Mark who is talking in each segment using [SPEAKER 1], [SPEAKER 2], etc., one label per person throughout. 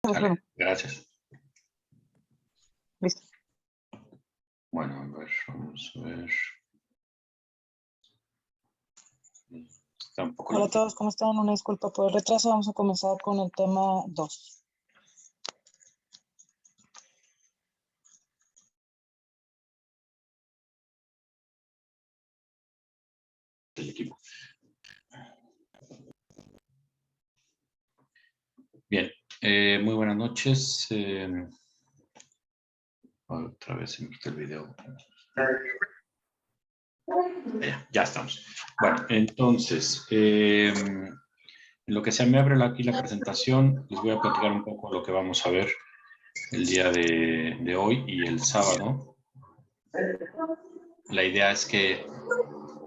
[SPEAKER 1] Sale, gracias.
[SPEAKER 2] Listo.
[SPEAKER 1] Bueno, a ver, vamos a ver. Está un poco
[SPEAKER 2] Hola a
[SPEAKER 1] lento.
[SPEAKER 2] todos, ¿cómo están? Una disculpa por el retraso. Vamos a comenzar con el tema 2.
[SPEAKER 1] El equipo. Bien, muy buenas noches. Otra vez se me quitó el video. Ya estamos. Bueno, entonces, en lo que se me abre aquí la presentación, les voy a platicar un poco lo que vamos a ver el día de hoy y el sábado. La idea es que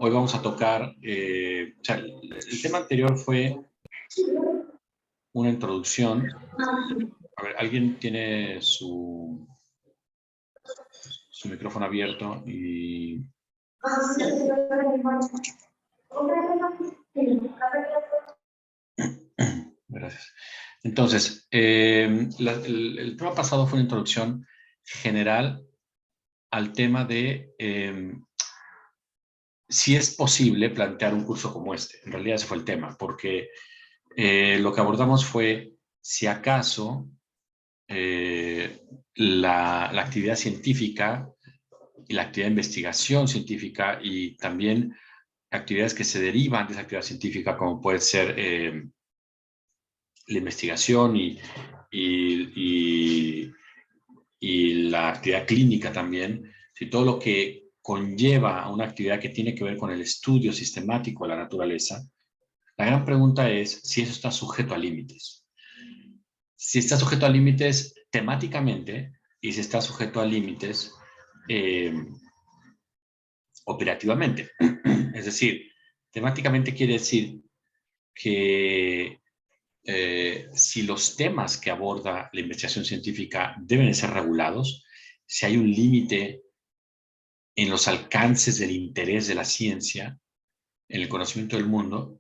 [SPEAKER 1] hoy vamos a tocar, o sea, el tema anterior fue una introducción. A ver, ¿alguien tiene su micrófono abierto? Y gracias. Entonces, el tema pasado fue una introducción general al tema de si es posible plantear un curso como este. En realidad ese fue el tema, porque lo que abordamos fue si acaso la actividad científica y la actividad de investigación científica y también actividades que se derivan de esa actividad científica, como puede ser la investigación y la actividad clínica también, si todo lo que conlleva a una actividad que tiene que ver con el estudio sistemático de la naturaleza, la gran pregunta es si eso está sujeto a límites. Si está sujeto a límites temáticamente y si está sujeto a límites operativamente. Es decir, temáticamente quiere decir que si los temas que aborda la investigación científica deben ser regulados, si hay un límite en los alcances del interés de la ciencia, en el conocimiento del mundo,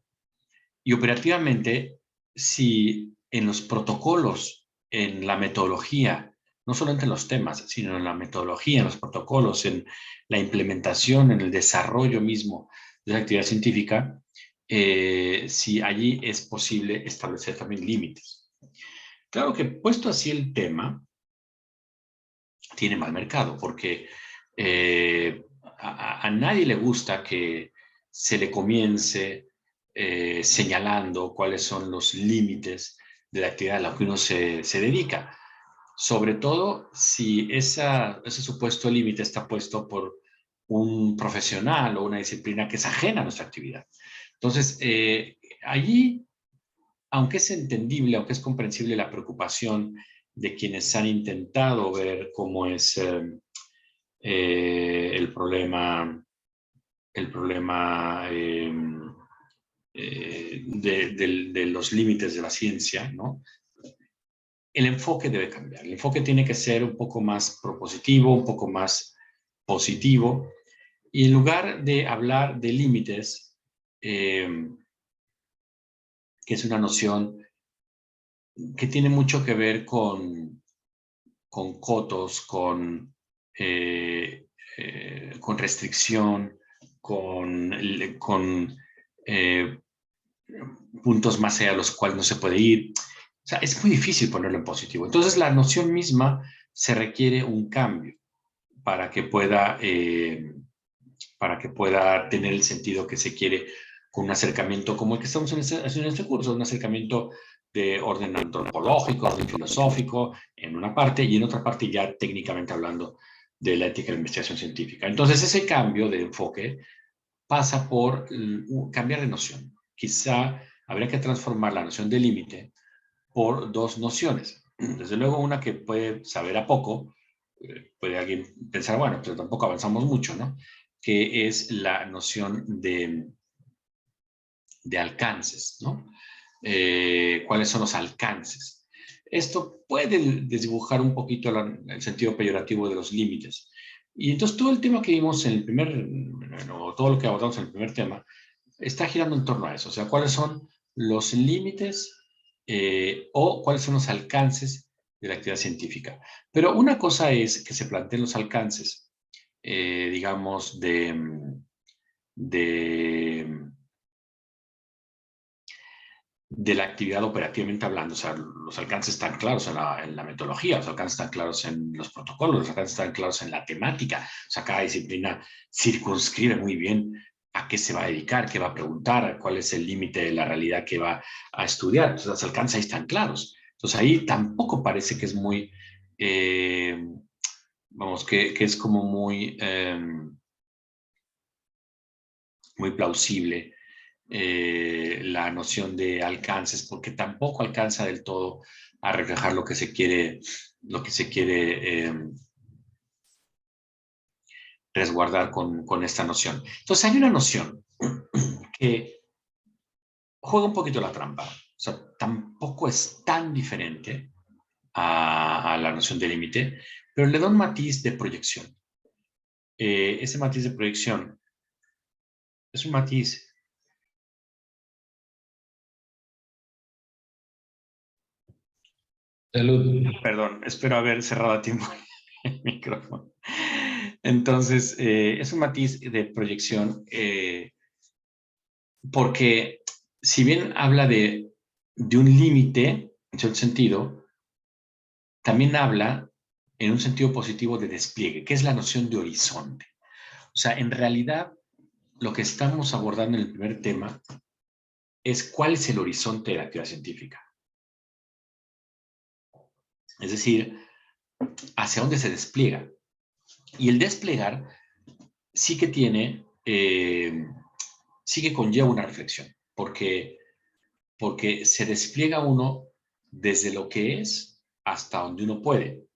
[SPEAKER 1] y operativamente, si en los protocolos, en la metodología, no solamente en los temas, sino en la metodología, en los protocolos, en la implementación, en el desarrollo mismo de la actividad científica, si allí es posible establecer también límites. Claro que puesto así el tema, tiene mal mercado, porque a nadie le gusta que se le comience señalando cuáles son los límites de la actividad a la que uno se dedica. Sobre todo si ese supuesto límite está puesto por un profesional o una disciplina que es ajena a nuestra actividad. Entonces, allí, aunque es entendible, aunque es comprensible la preocupación de quienes han intentado ver cómo es el problema de los límites de la ciencia, ¿no? El enfoque debe cambiar. El enfoque tiene que ser un poco más propositivo, un poco más positivo, y en lugar de hablar de límites, que es una noción que tiene mucho que ver con cotos, con restricción, con puntos más allá de los cuales no se puede ir. O sea, es muy difícil ponerlo en positivo. Entonces, la noción misma se requiere un cambio para que pueda tener el sentido que se quiere con un acercamiento como el que estamos haciendo en este curso, un acercamiento de orden antropológico, orden filosófico, en una parte, y en otra parte ya técnicamente hablando de la ética de la investigación científica. Entonces, ese cambio de enfoque pasa por cambiar de noción. Quizá habría que transformar la noción de límite por dos nociones. Desde luego, una que puede saber a poco, puede alguien pensar, bueno, pero tampoco avanzamos mucho, ¿no? Que es la noción de alcances, ¿no? ¿Cuáles son los alcances? Esto puede desdibujar un poquito el sentido peyorativo de los límites. Y entonces todo el tema que vimos en el todo lo que abordamos en el primer tema, está girando en torno a eso. O sea, ¿cuáles son los límites o cuáles son los alcances de la actividad científica. Pero una cosa es que se planteen los alcances, digamos, de la actividad operativamente hablando. O sea, los alcances están claros en la metodología, los alcances están claros en los protocolos, los alcances están claros en la temática. O sea, cada disciplina circunscribe muy bien a qué se va a dedicar, qué va a preguntar, cuál es el límite de la realidad que va a estudiar. Entonces, los alcances ahí están claros. Entonces, ahí tampoco parece que es muy, vamos, que es como muy plausible la noción de alcances, porque tampoco alcanza del todo a reflejar lo que se quiere resguardar con esta noción. Entonces hay una noción que juega un poquito la trampa. O sea, tampoco es tan diferente a la noción de límite, pero le da un matiz de proyección. Ese matiz de proyección es un matiz.
[SPEAKER 3] Salud.
[SPEAKER 1] Perdón, espero haber cerrado a tiempo el micrófono. Entonces, es un matiz de proyección porque si bien habla de un límite, en cierto sentido, también habla en un sentido positivo de despliegue, que es la noción de horizonte. O sea, en realidad, lo que estamos abordando en el primer tema es cuál es el horizonte de la actividad científica. Es decir, hacia dónde se despliega. Y el desplegar sí que tiene, sí que conlleva una reflexión, porque se despliega uno desde lo que es hasta donde uno puede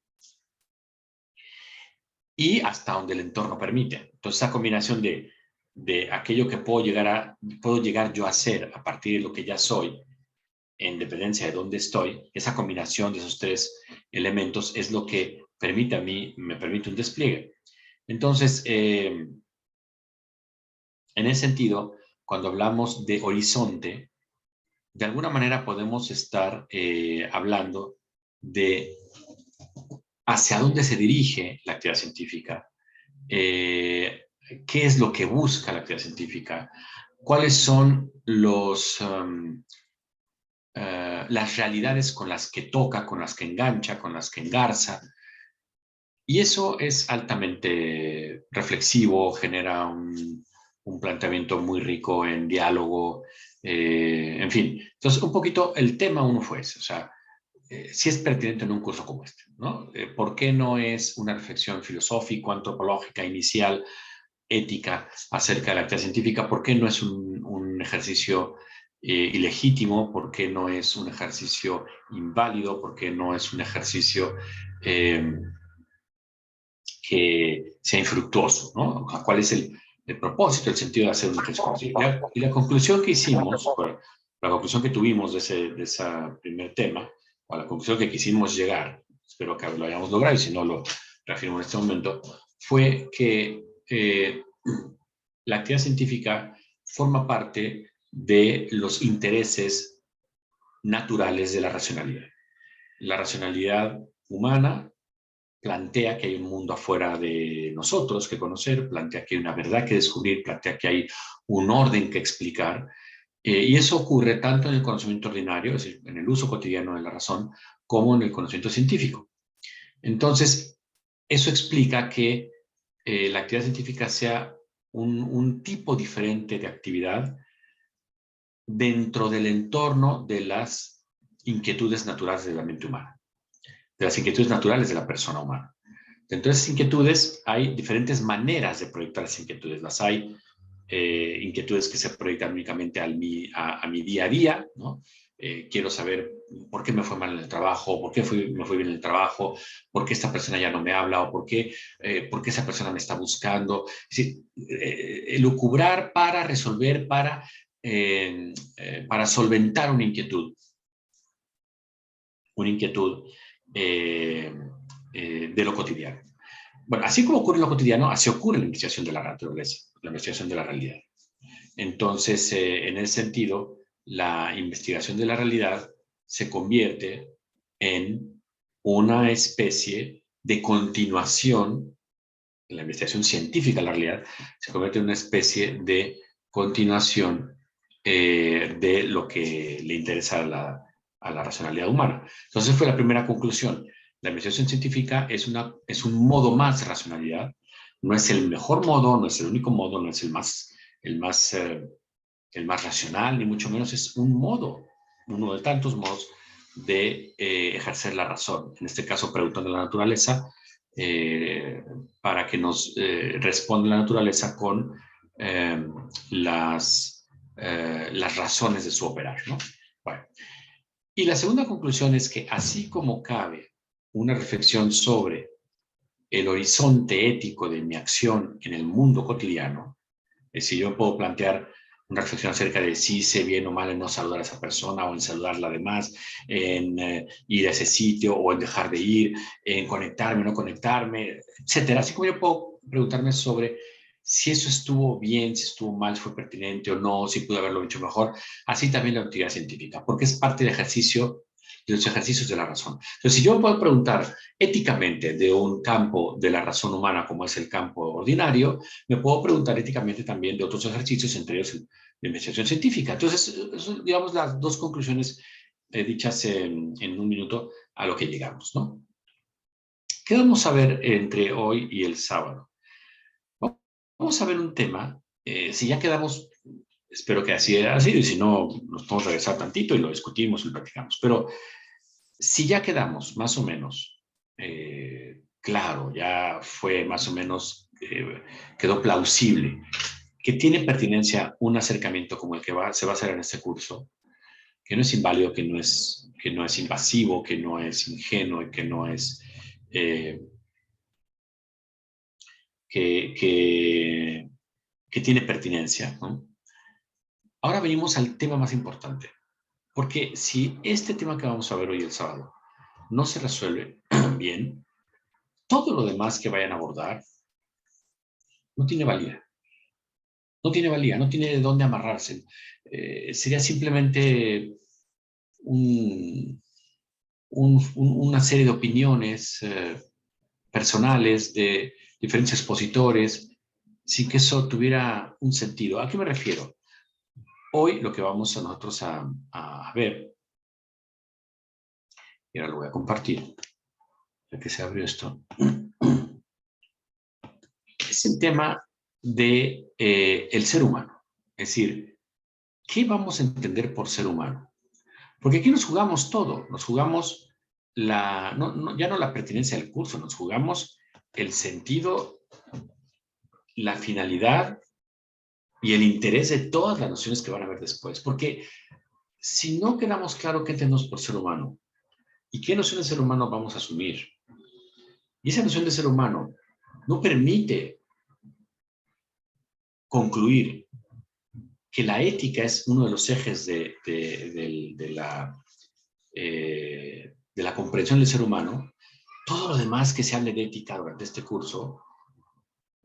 [SPEAKER 1] y hasta donde el entorno permite. Entonces, esa combinación de aquello que puedo llegar yo a ser a partir de lo que ya soy, en dependencia de dónde estoy, esa combinación de esos tres elementos es lo que me permite un despliegue. Entonces, en ese sentido, cuando hablamos de horizonte, de alguna manera podemos estar hablando de hacia dónde se dirige la actividad científica, qué es lo que busca la actividad científica, cuáles son las realidades con las que toca, con las que engancha, con las que engarza. Y eso es altamente reflexivo, genera un planteamiento muy rico en diálogo, en fin. Entonces, un poquito el tema uno fue ese, o sea, sí es pertinente en un curso como este, ¿no? ¿Por qué no es una reflexión filosófica, antropológica, inicial, ética acerca de la actividad científica? ¿Por qué no es un ejercicio ilegítimo? ¿Por qué no es un ejercicio inválido? ¿Por qué no es un ejercicio que sea infructuoso, ¿no? O sea, ¿cuál es el propósito, el sentido de hacer un ejercicio? Y la conclusión que hicimos, la conclusión que tuvimos de ese primer tema, o a la conclusión que quisimos llegar, espero que lo hayamos logrado y si no lo reafirmo en este momento, fue que la actividad científica forma parte de los intereses naturales de la racionalidad. La racionalidad humana plantea que hay un mundo afuera de nosotros que conocer, plantea que hay una verdad que descubrir, plantea que hay un orden que explicar, y eso ocurre tanto en el conocimiento ordinario, es decir, en el uso cotidiano de la razón, como en el conocimiento científico. Entonces, eso explica que la actividad científica sea un tipo diferente de actividad dentro del entorno de las inquietudes naturales de la mente humana, de las inquietudes naturales de la persona humana. Dentro de esas inquietudes hay diferentes maneras de proyectar esas inquietudes. Las hay inquietudes que se proyectan únicamente a mi día a día, ¿no? Quiero saber por qué me fue mal en el trabajo, por qué me fue bien en el trabajo, por qué esta persona ya no me habla o por qué esa persona me está buscando. Es decir, elucubrar para resolver, para solventar una inquietud de lo cotidiano. Bueno, así como ocurre en lo cotidiano, así ocurre en la investigación de la naturaleza, la investigación de la realidad. Entonces, en ese sentido, la investigación de la realidad se convierte en una especie de continuación, en la investigación científica, en la realidad, se convierte en una especie de continuación de lo que le interesa a la racionalidad humana. Entonces fue la primera conclusión. La investigación científica es un modo más de racionalidad. No es el mejor modo, no es el único modo, no es el más racional, ni mucho menos es un modo, uno de tantos modos de ejercer la razón. En este caso, preguntando a la naturaleza, para que nos responda la naturaleza con eh, las razones de su operar, ¿no? Bueno. Y la segunda conclusión es que así como cabe una reflexión sobre el horizonte ético de mi acción en el mundo cotidiano, es decir, yo puedo plantear una reflexión acerca de si hice bien o mal en no saludar a esa persona o en saludarla además, en ir a ese sitio o en dejar de ir, en conectarme o no conectarme, etcétera. Así como yo puedo preguntarme sobre si eso estuvo bien, si estuvo mal, si fue pertinente o no, si pude haberlo hecho mejor, así también la actividad científica, porque es parte del ejercicio, de los ejercicios de la razón. Entonces, si yo puedo preguntar éticamente de un campo de la razón humana como es el campo ordinario, me puedo preguntar éticamente también de otros ejercicios, entre ellos la investigación científica. Entonces, eso, digamos, las dos conclusiones dichas en un minuto a lo que llegamos, ¿no? ¿Qué vamos a ver entre hoy y el sábado? Vamos a ver un tema, si ya quedamos, espero que así haya sido, y si no, nos podemos regresar tantito y lo discutimos y lo platicamos, pero si ya quedamos más o menos claro, ya fue más o menos, quedó plausible que tiene pertinencia un acercamiento como el que se va a hacer en este curso, que no es inválido, que no es invasivo, que no es ingenuo y que no es eh, que, que, que, tiene pertinencia, ¿no? Ahora venimos al tema más importante, porque si este tema que vamos a ver hoy el sábado no se resuelve bien, todo lo demás que vayan a abordar no tiene valía. No tiene valía, no tiene de dónde amarrarse. Sería simplemente una serie de opiniones personales de diferentes expositores, sin que eso tuviera un sentido. ¿A qué me refiero? Hoy lo que vamos a nosotros a ver, y ahora lo voy a compartir, ya que se abrió esto, es el tema de el ser humano. Es decir, ¿qué vamos a entender por ser humano? Porque aquí nos jugamos todo, nos jugamos ya no la pertinencia del curso, nos jugamos el sentido, la finalidad y el interés de todas las nociones que van a ver después. Porque si no quedamos claro qué entendemos por ser humano y qué noción de ser humano vamos a asumir, y esa noción de ser humano no permite concluir que la ética es uno de los ejes de la comprensión del ser humano, todo lo demás que se hable de ética durante este curso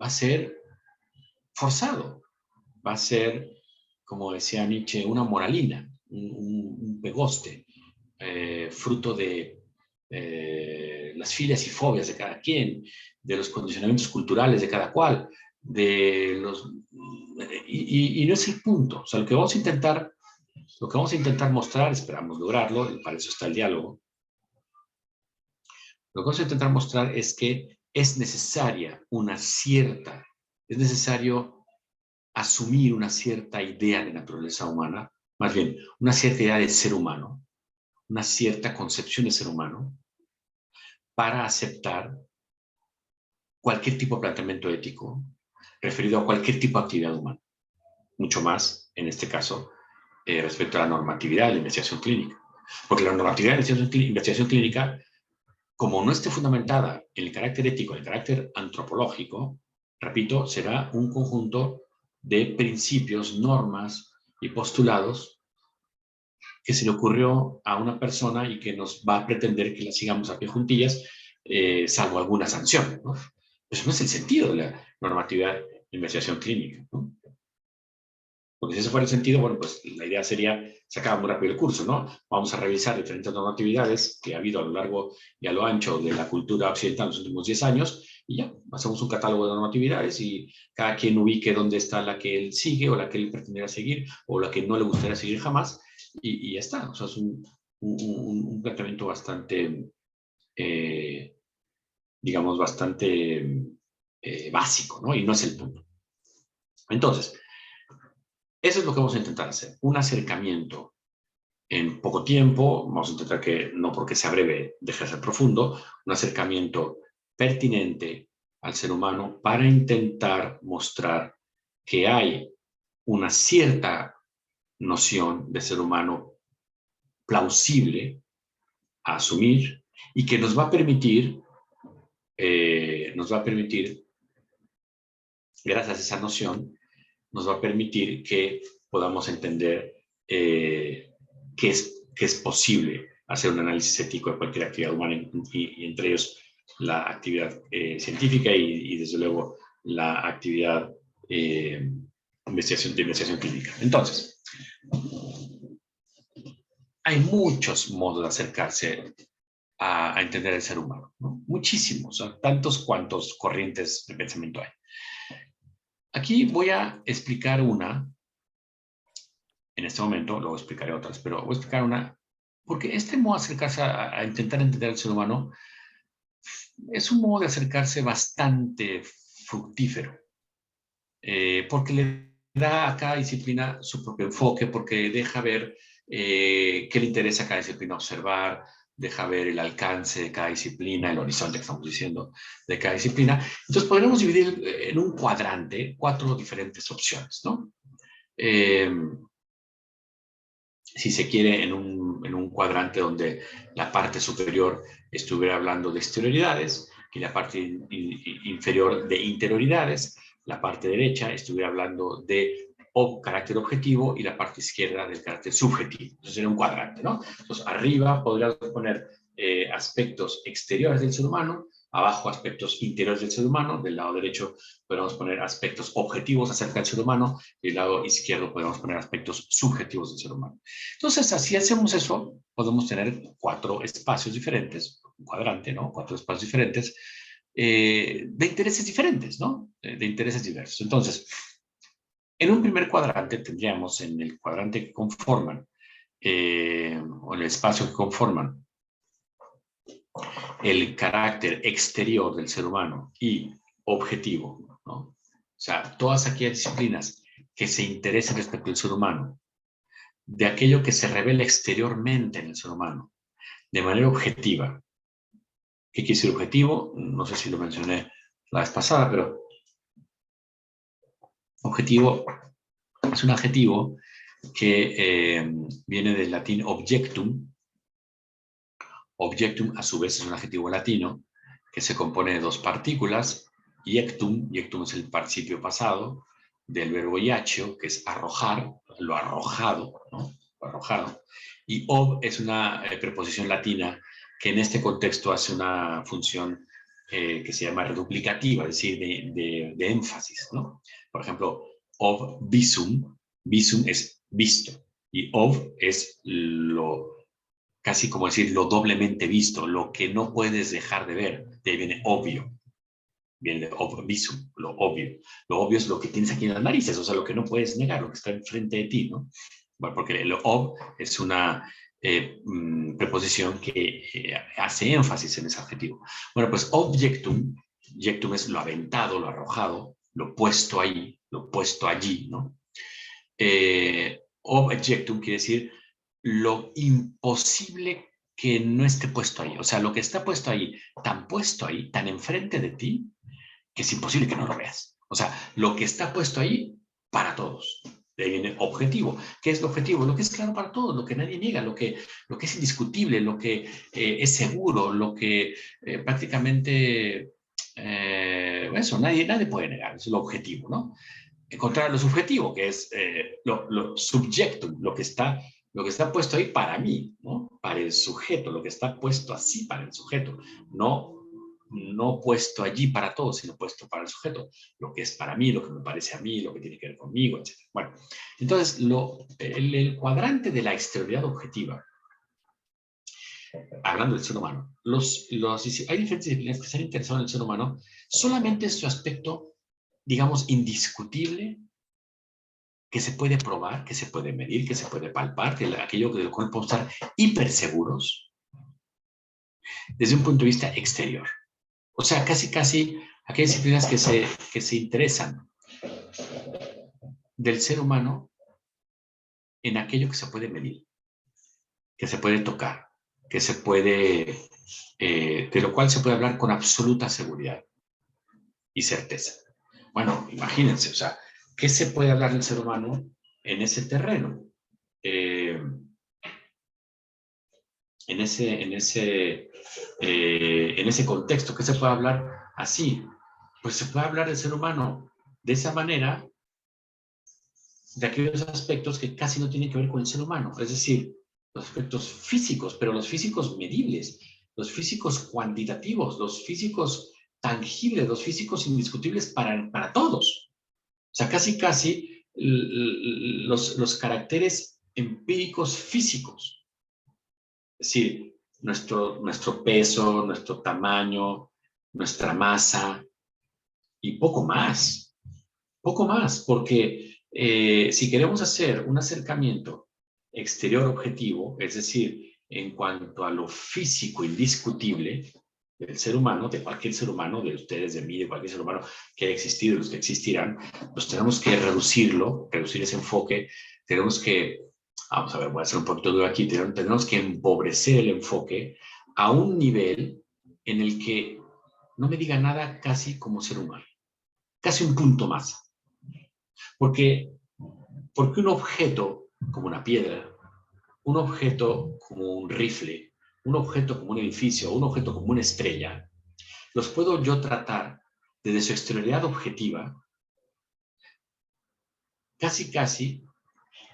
[SPEAKER 1] va a ser forzado, va a ser, como decía Nietzsche, una moralina, un pegoste, fruto de las filias y fobias de cada quien, de los condicionamientos culturales de cada cual, y no es el punto. O sea, lo que vamos a intentar mostrar, esperamos lograrlo, y para eso está el diálogo, lo que vamos a intentar mostrar es que es necesario asumir una cierta idea de naturaleza humana, más bien, una cierta idea de ser humano, una cierta concepción de ser humano, para aceptar cualquier tipo de planteamiento ético referido a cualquier tipo de actividad humana. Mucho más, en este caso, respecto a la normatividad de la investigación clínica. Porque la normatividad de la investigación clínica, como no esté fundamentada en el carácter ético, en el carácter antropológico, repito, será un conjunto de principios, normas y postulados que se le ocurrió a una persona y que nos va a pretender que la sigamos a pie juntillas, salvo alguna sanción, ¿no? Eso no es el sentido de la normatividad de investigación clínica, ¿no? Porque si ese fuera el sentido, bueno, pues la idea sería, se acaba muy rápido el curso, ¿no? Vamos a revisar diferentes normatividades que ha habido a lo largo y a lo ancho de la cultura occidental en los últimos 10 años y ya, hacemos un catálogo de normatividades y cada quien ubique dónde está la que él sigue o la que él pretendería seguir o la que no le gustaría seguir jamás y ya está. O sea, es un planteamiento bastante, digamos, bastante básico, ¿no? Y no es el punto. Entonces, eso es lo que vamos a intentar hacer, un acercamiento en poco tiempo, vamos a intentar que no porque sea breve deje de ser profundo, un acercamiento pertinente al ser humano para intentar mostrar que hay una cierta noción de ser humano plausible a asumir y que nos va a permitir, gracias a esa noción, nos va a permitir que podamos entender que es posible hacer un análisis ético de cualquier actividad humana y entre ellos la actividad científica y desde luego la actividad de investigación clínica. Entonces, hay muchos modos de acercarse a entender el ser humano, ¿no? Muchísimos, ¿no? Tantos cuantos corrientes de pensamiento hay. Aquí voy a explicar una en este momento, luego explicaré otras, pero voy a explicar una, porque este modo de acercarse a intentar entender al ser humano es un modo de acercarse bastante fructífero, porque le da a cada disciplina su propio enfoque, porque deja ver qué le interesa a cada disciplina observar, deja ver el alcance de cada disciplina, el horizonte que estamos diciendo de cada disciplina. Entonces podremos dividir en un cuadrante 4 diferentes opciones, ¿no? Si se quiere, en un cuadrante donde la parte superior estuviera hablando de exterioridades y la parte inferior de interioridades, la parte derecha estuviera hablando de carácter objetivo y la parte izquierda del carácter subjetivo. Eso sería un cuadrante, ¿no? Entonces, arriba podríamos poner aspectos exteriores del ser humano, abajo aspectos interiores del ser humano, del lado derecho podemos poner aspectos objetivos acerca del ser humano y del lado izquierdo podemos poner aspectos subjetivos del ser humano. Entonces, así hacemos eso, podemos tener 4 espacios diferentes, un cuadrante, ¿no? 4 espacios diferentes de intereses diferentes, ¿no? De intereses diversos. Entonces, en un primer cuadrante tendríamos en el cuadrante que conforman, o en el espacio que conforman el carácter exterior del ser humano y objetivo, ¿no? O sea, todas aquellas disciplinas que se interesen respecto al ser humano, de aquello que se revela exteriormente en el ser humano, de manera objetiva. ¿Qué quiere decir objetivo? No sé si lo mencioné la vez pasada, pero objetivo es un adjetivo que viene del latín objectum. Objectum, a su vez, es un adjetivo latino que se compone de 2 partículas. Iectum es el participio pasado del verbo iaccio, que es arrojar, lo arrojado, ¿no? Lo arrojado. Y ob es una preposición latina que en este contexto hace una función que se llama reduplicativa, es decir, de énfasis, ¿no? Por ejemplo, ob visum, visum es visto, y ob es lo, casi como decir lo doblemente visto, lo que no puedes dejar de ver, de ahí viene obvio, viene de obvisum, lo obvio. Lo obvio es lo que tienes aquí en las narices, o sea, lo que no puedes negar, lo que está enfrente de ti, ¿no? Bueno, porque el ob es una preposición que hace énfasis en ese adjetivo. Bueno, pues objectum es lo aventado, lo arrojado, lo puesto ahí, lo puesto allí, ¿no? Objectum quiere decir lo imposible que no esté puesto ahí. O sea, lo que está puesto ahí, tan enfrente de ti, que es imposible que no lo veas. O sea, lo que está puesto ahí para todos. De ahí viene objetivo. ¿Qué es lo objetivo? Lo que es claro para todos, lo que nadie niega, lo que es indiscutible, lo que es seguro, lo que prácticamente, eso, nadie puede negar. Eso es lo objetivo, ¿no? Encontrar lo subjetivo, que es lo subjectum, lo que está puesto ahí para mí, ¿no? Para el sujeto, lo que está puesto así para el sujeto, no no puesto allí para todos, sino puesto para el sujeto. Lo que es para mí, lo que me parece a mí, lo que tiene que ver conmigo, etc. Bueno, entonces, el cuadrante de la exterioridad objetiva, hablando del ser humano, hay diferentes disciplinas que se han interesado en el ser humano solamente en su aspecto, digamos, indiscutible, que se puede probar, que se puede medir, que se puede palpar, que aquello del cual podemos estar hiperseguros desde un punto de vista exterior. O sea, casi aquellas disciplinas que se interesan del ser humano en aquello que se puede medir, que se puede tocar, que se puede, de lo cual se puede hablar con absoluta seguridad y certeza. Bueno, imagínense, o sea, ¿qué se puede hablar del ser humano en ese terreno? En ese contexto, ¿qué se puede hablar así? Pues se puede hablar del ser humano de esa manera, de aquellos aspectos que casi no tienen que ver con el ser humano, es decir, los aspectos físicos, pero los físicos medibles, los físicos cuantitativos, los físicos tangibles, los físicos indiscutibles para todos. O sea, casi los caracteres empíricos físicos. Es decir, nuestro peso, nuestro tamaño, nuestra masa y poco más. Poco más, porque si queremos hacer un acercamiento exterior objetivo, es decir, en cuanto a lo físico indiscutible del ser humano, de cualquier ser humano, de ustedes, de mí, de cualquier ser humano que haya existido, de los que existirán, pues tenemos que reducir ese enfoque, tenemos que, vamos a ver, voy a hacer un poquito de aquí, tenemos que empobrecer el enfoque a un nivel en el que no me diga nada casi como ser humano, casi un punto más. Porque un objeto como una piedra, un objeto como un rifle, un objeto como un edificio, un objeto como una estrella, los puedo yo tratar desde su exterioridad objetiva, casi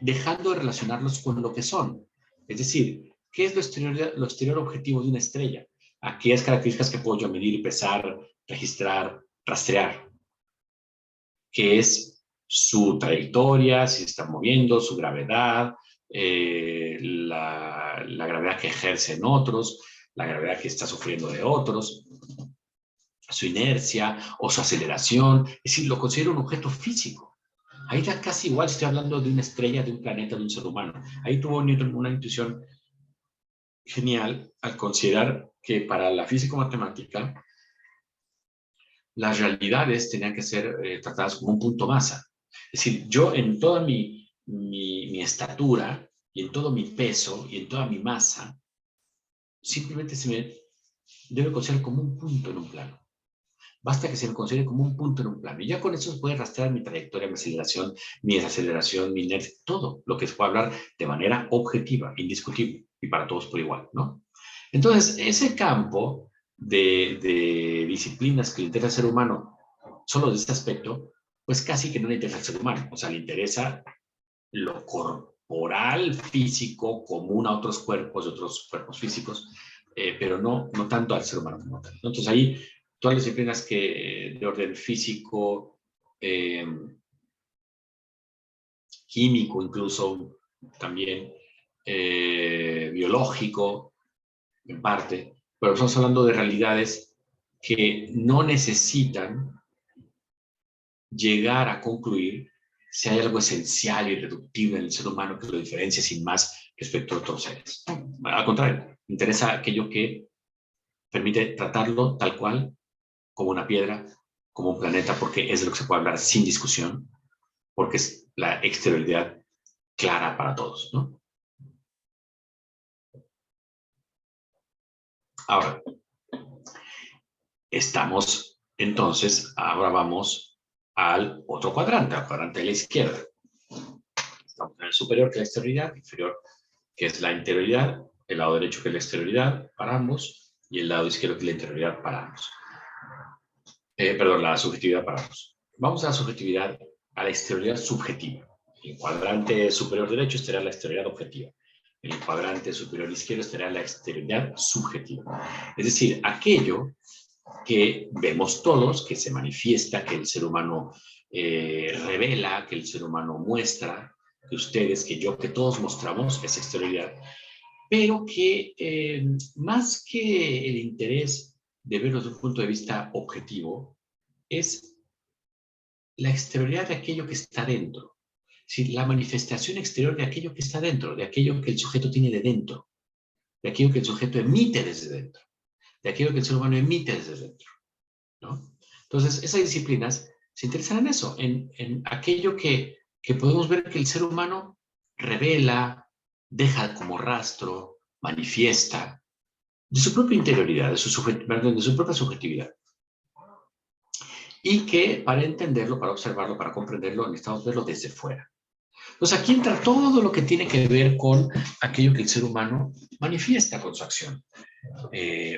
[SPEAKER 1] dejando de relacionarlos con lo que son. Es decir, ¿qué es lo exterior objetivo de una estrella? Aquellas características que puedo yo medir, pesar, registrar, rastrear, que es su trayectoria, si se está moviendo, su gravedad, la gravedad que ejerce en otros, la gravedad que está sufriendo de otros, su inercia o su aceleración. Es decir, lo considero un objeto físico. Ahí da casi igual si estoy hablando de una estrella, de un planeta, de un ser humano. Ahí tuvo una intuición genial al considerar que para la físico-matemática las realidades tenían que ser tratadas como un punto masa. Es decir, yo en toda mi estatura y en todo mi peso y en toda mi masa, simplemente se me debe considerar como un punto en un plano. Basta que se me considere como un punto en un plano. Y ya con eso se puede rastrear mi trayectoria, mi aceleración, mi desaceleración, mi inercia, todo lo que se puede hablar de manera objetiva, indiscutible y para todos por igual, ¿no? Entonces, ese campo de disciplinas que le interesa al ser humano solo de este aspecto, pues casi que no le interesa al ser humano. O sea, le interesa lo corporal, físico, común a otros cuerpos físicos, pero no tanto al ser humano como tal. Entonces ahí todas las disciplinas de orden físico, químico incluso, también biológico, en parte, pero estamos hablando de realidades que no necesitan llegar a concluir si hay algo esencial y irreductible en el ser humano que lo diferencia sin más respecto a otros seres. Al contrario, interesa aquello que permite tratarlo tal cual, como una piedra, como un planeta, porque es de lo que se puede hablar sin discusión, porque es la exterioridad clara para todos, ¿no? Ahora, ahora vamos al otro cuadrante, al cuadrante de la izquierda. Estamos en el superior, que es la exterioridad, inferior, que es la interioridad, el lado derecho, que es la exterioridad para ambos, y el lado izquierdo, que es la interioridad para ambos. Perdón, la subjetividad para ambos. Vamos a la subjetividad, a la exterioridad subjetiva. En el cuadrante superior derecho estaría la exterioridad objetiva. En el cuadrante superior izquierdo estaría la exterioridad subjetiva. Es decir, aquello que vemos todos, que se manifiesta, que el ser humano revela, que el ser humano muestra, que ustedes, que yo, que todos mostramos esa exterioridad, pero que más que el interés de verlo desde un punto de vista objetivo, es la exterioridad de aquello que está dentro. Es decir, la manifestación exterior de aquello que está dentro, de aquello que el sujeto tiene de dentro, de aquello que el sujeto emite desde dentro, de aquello que el ser humano emite desde dentro, ¿no? Entonces, esas disciplinas se interesan en eso, en aquello que podemos ver que el ser humano revela, deja como rastro, manifiesta, de su propia interioridad, de su propia subjetividad. Y que para entenderlo, para observarlo, para comprenderlo, necesitamos verlo desde fuera. Entonces aquí entra todo lo que tiene que ver con aquello que el ser humano manifiesta con su acción.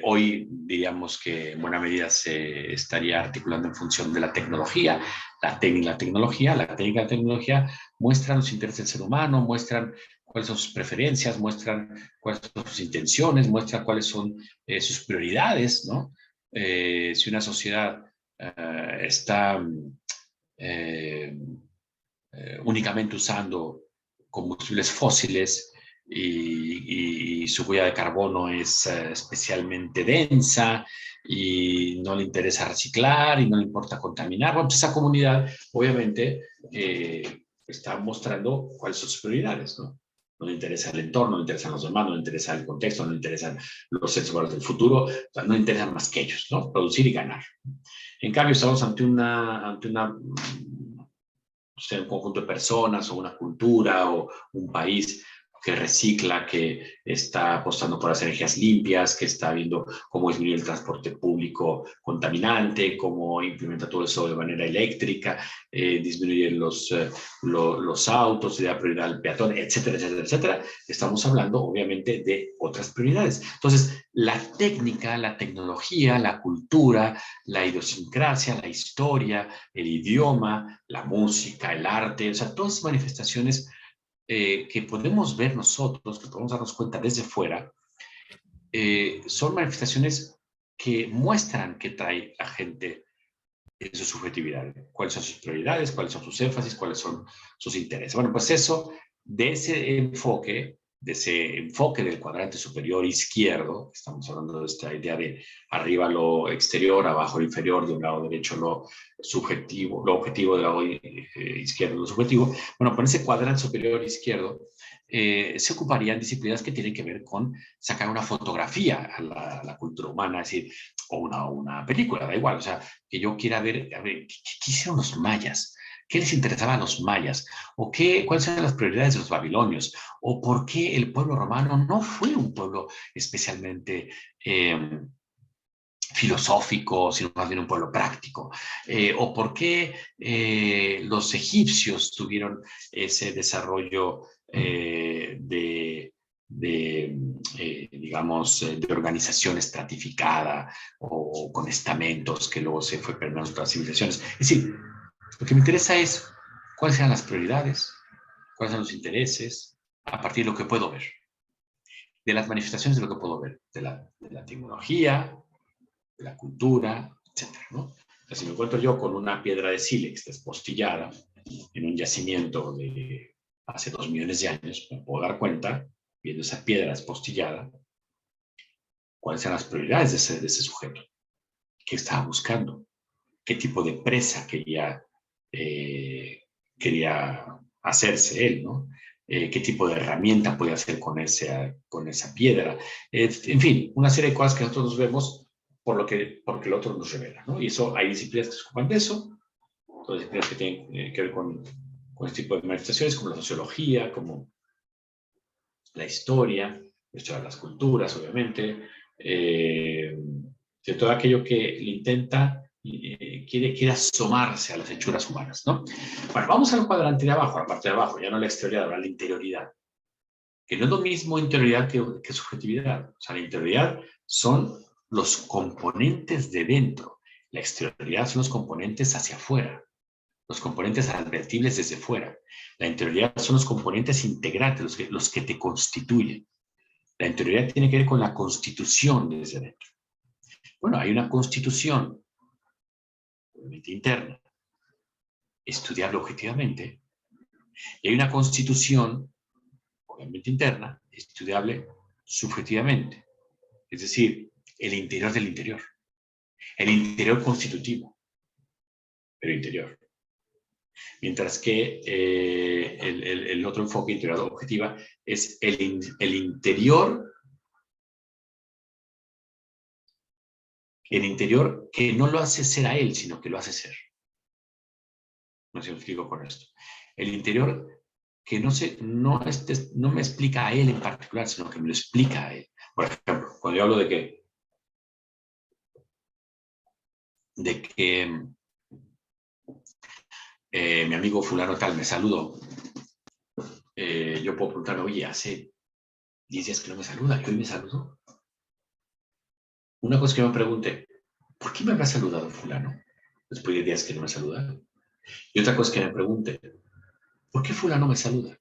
[SPEAKER 1] Hoy diríamos que en buena medida se estaría articulando en función de la tecnología. La técnica y la tecnología muestran los intereses del ser humano, muestran cuáles son sus preferencias, muestran cuáles son sus intenciones, muestran cuáles son sus prioridades, ¿no? Si una sociedad está únicamente usando combustibles fósiles y su huella de carbono es especialmente densa y no le interesa reciclar y no le importa contaminar, bueno, pues esa comunidad obviamente está mostrando cuáles son sus prioridades, ¿no? No le interesa el entorno, no le interesan los demás, no le interesa el contexto, no le interesan los seres humanos del futuro, o sea, no le interesan más que ellos, ¿no? Producir y ganar. En cambio, estamos ante una o sea, un conjunto de personas o una cultura o un país que recicla, que está apostando por las energías limpias, que está viendo cómo disminuye el transporte público contaminante, cómo implementa todo eso de manera eléctrica, disminuye los autos, le da prioridad al peatón, etcétera, etcétera, etcétera. Estamos hablando, obviamente, de otras prioridades. Entonces, la técnica, la tecnología, la cultura, la idiosincrasia, la historia, el idioma, la música, el arte, o sea, todas esas manifestaciones que podemos ver nosotros, que podemos darnos cuenta desde fuera, son manifestaciones que muestran qué trae la gente en su subjetividad, cuáles son sus prioridades, cuáles son sus énfasis, cuáles son sus intereses. Bueno, pues eso, de ese enfoque del cuadrante superior izquierdo, estamos hablando de esta idea de arriba lo exterior, abajo lo inferior, de un lado derecho lo subjetivo, lo objetivo, del lado izquierdo lo subjetivo. Bueno, con ese cuadrante superior izquierdo se ocuparían disciplinas que tienen que ver con sacar una fotografía a la cultura humana, es decir, o una película, da igual, o sea, que yo quiera ver, a ver, ¿qué hicieron los mayas? ¿Qué les interesaba a los mayas? ¿O cuáles eran las prioridades de los babilonios? ¿O por qué el pueblo romano no fue un pueblo especialmente filosófico, sino más bien un pueblo práctico? ¿O por qué los egipcios tuvieron ese desarrollo digamos, de organización estratificada o con estamentos que luego se fue permeando otras civilizaciones? Es decir, lo que me interesa es cuáles sean las prioridades, cuáles son los intereses, a partir de lo que puedo ver, de las manifestaciones de lo que puedo ver, de la tecnología, de la cultura, etcétera, ¿no? O sea, si me encuentro yo con una piedra de sílex despostillada en un yacimiento de hace 2 millones de años, me puedo dar cuenta, viendo esa piedra despostillada, cuáles son las prioridades de ese sujeto, qué estaba buscando, qué tipo de presa quería hacerse él, ¿no? Qué tipo de herramienta puede hacer con esa piedra. En fin, una serie de cosas que nosotros vemos porque el otro nos revela, ¿no? Y eso, hay disciplinas que se ocupan de eso, otras disciplinas que tienen que ver con este tipo de manifestaciones, como la sociología, como la historia de las culturas, obviamente, de todo aquello que le intenta, quiere asomarse a las hechuras humanas, ¿no? Bueno, vamos al cuadrante de abajo, a la parte de abajo, ya no la exterioridad, ahora la interioridad, que no es lo mismo interioridad que subjetividad. O sea, la interioridad son los componentes de dentro, la exterioridad son los componentes hacia afuera, los componentes advertibles desde fuera. La interioridad son los componentes integrantes, los que te constituyen. La interioridad tiene que ver con la constitución desde dentro. Bueno, hay una constitución, obviamente interna, estudiable objetivamente, y hay una constitución, obviamente interna, estudiable subjetivamente. Es decir, el interior del interior. El interior constitutivo, pero interior. Mientras que el otro enfoque, interior objetiva, es el interior que no lo hace ser a él, sino que lo hace ser. No sé si me explico con esto. El interior que no me explica a él en particular, sino que me lo explica a él. Por ejemplo, cuando yo hablo de que mi amigo fulano tal me saludó, yo puedo preguntarle, oye, hace 10 días que no me saluda, que hoy me saludó. Una cosa que me pregunte, ¿por qué me habrá saludado fulano después de días que no me saluda? Y otra cosa que me pregunte, ¿por qué fulano me saluda?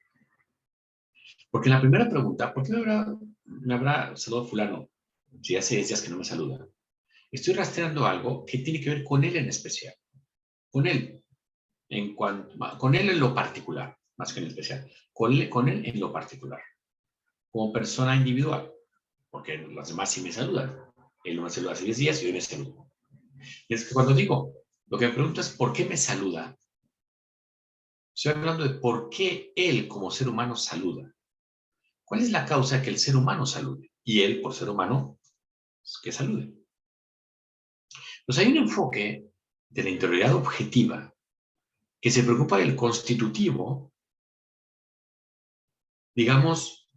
[SPEAKER 1] Porque en la primera pregunta, ¿por qué me habrá saludado fulano si hace 10 días que no me saluda? Estoy rastreando algo que tiene que ver con él en especial. Con él, con él en lo particular, más que en especial. Con él en lo particular. Como persona individual. Porque los demás sí me saludan. Él no me saluda hace 10 días y yo me saludo. Y es que cuando digo, lo que me pregunto es, ¿por qué me saluda? Estoy hablando de por qué él como ser humano saluda. ¿Cuál es la causa de que el ser humano salude? Y él, por ser humano, que salude. Pues hay un enfoque de la interioridad objetiva que se preocupa del constitutivo, digamos,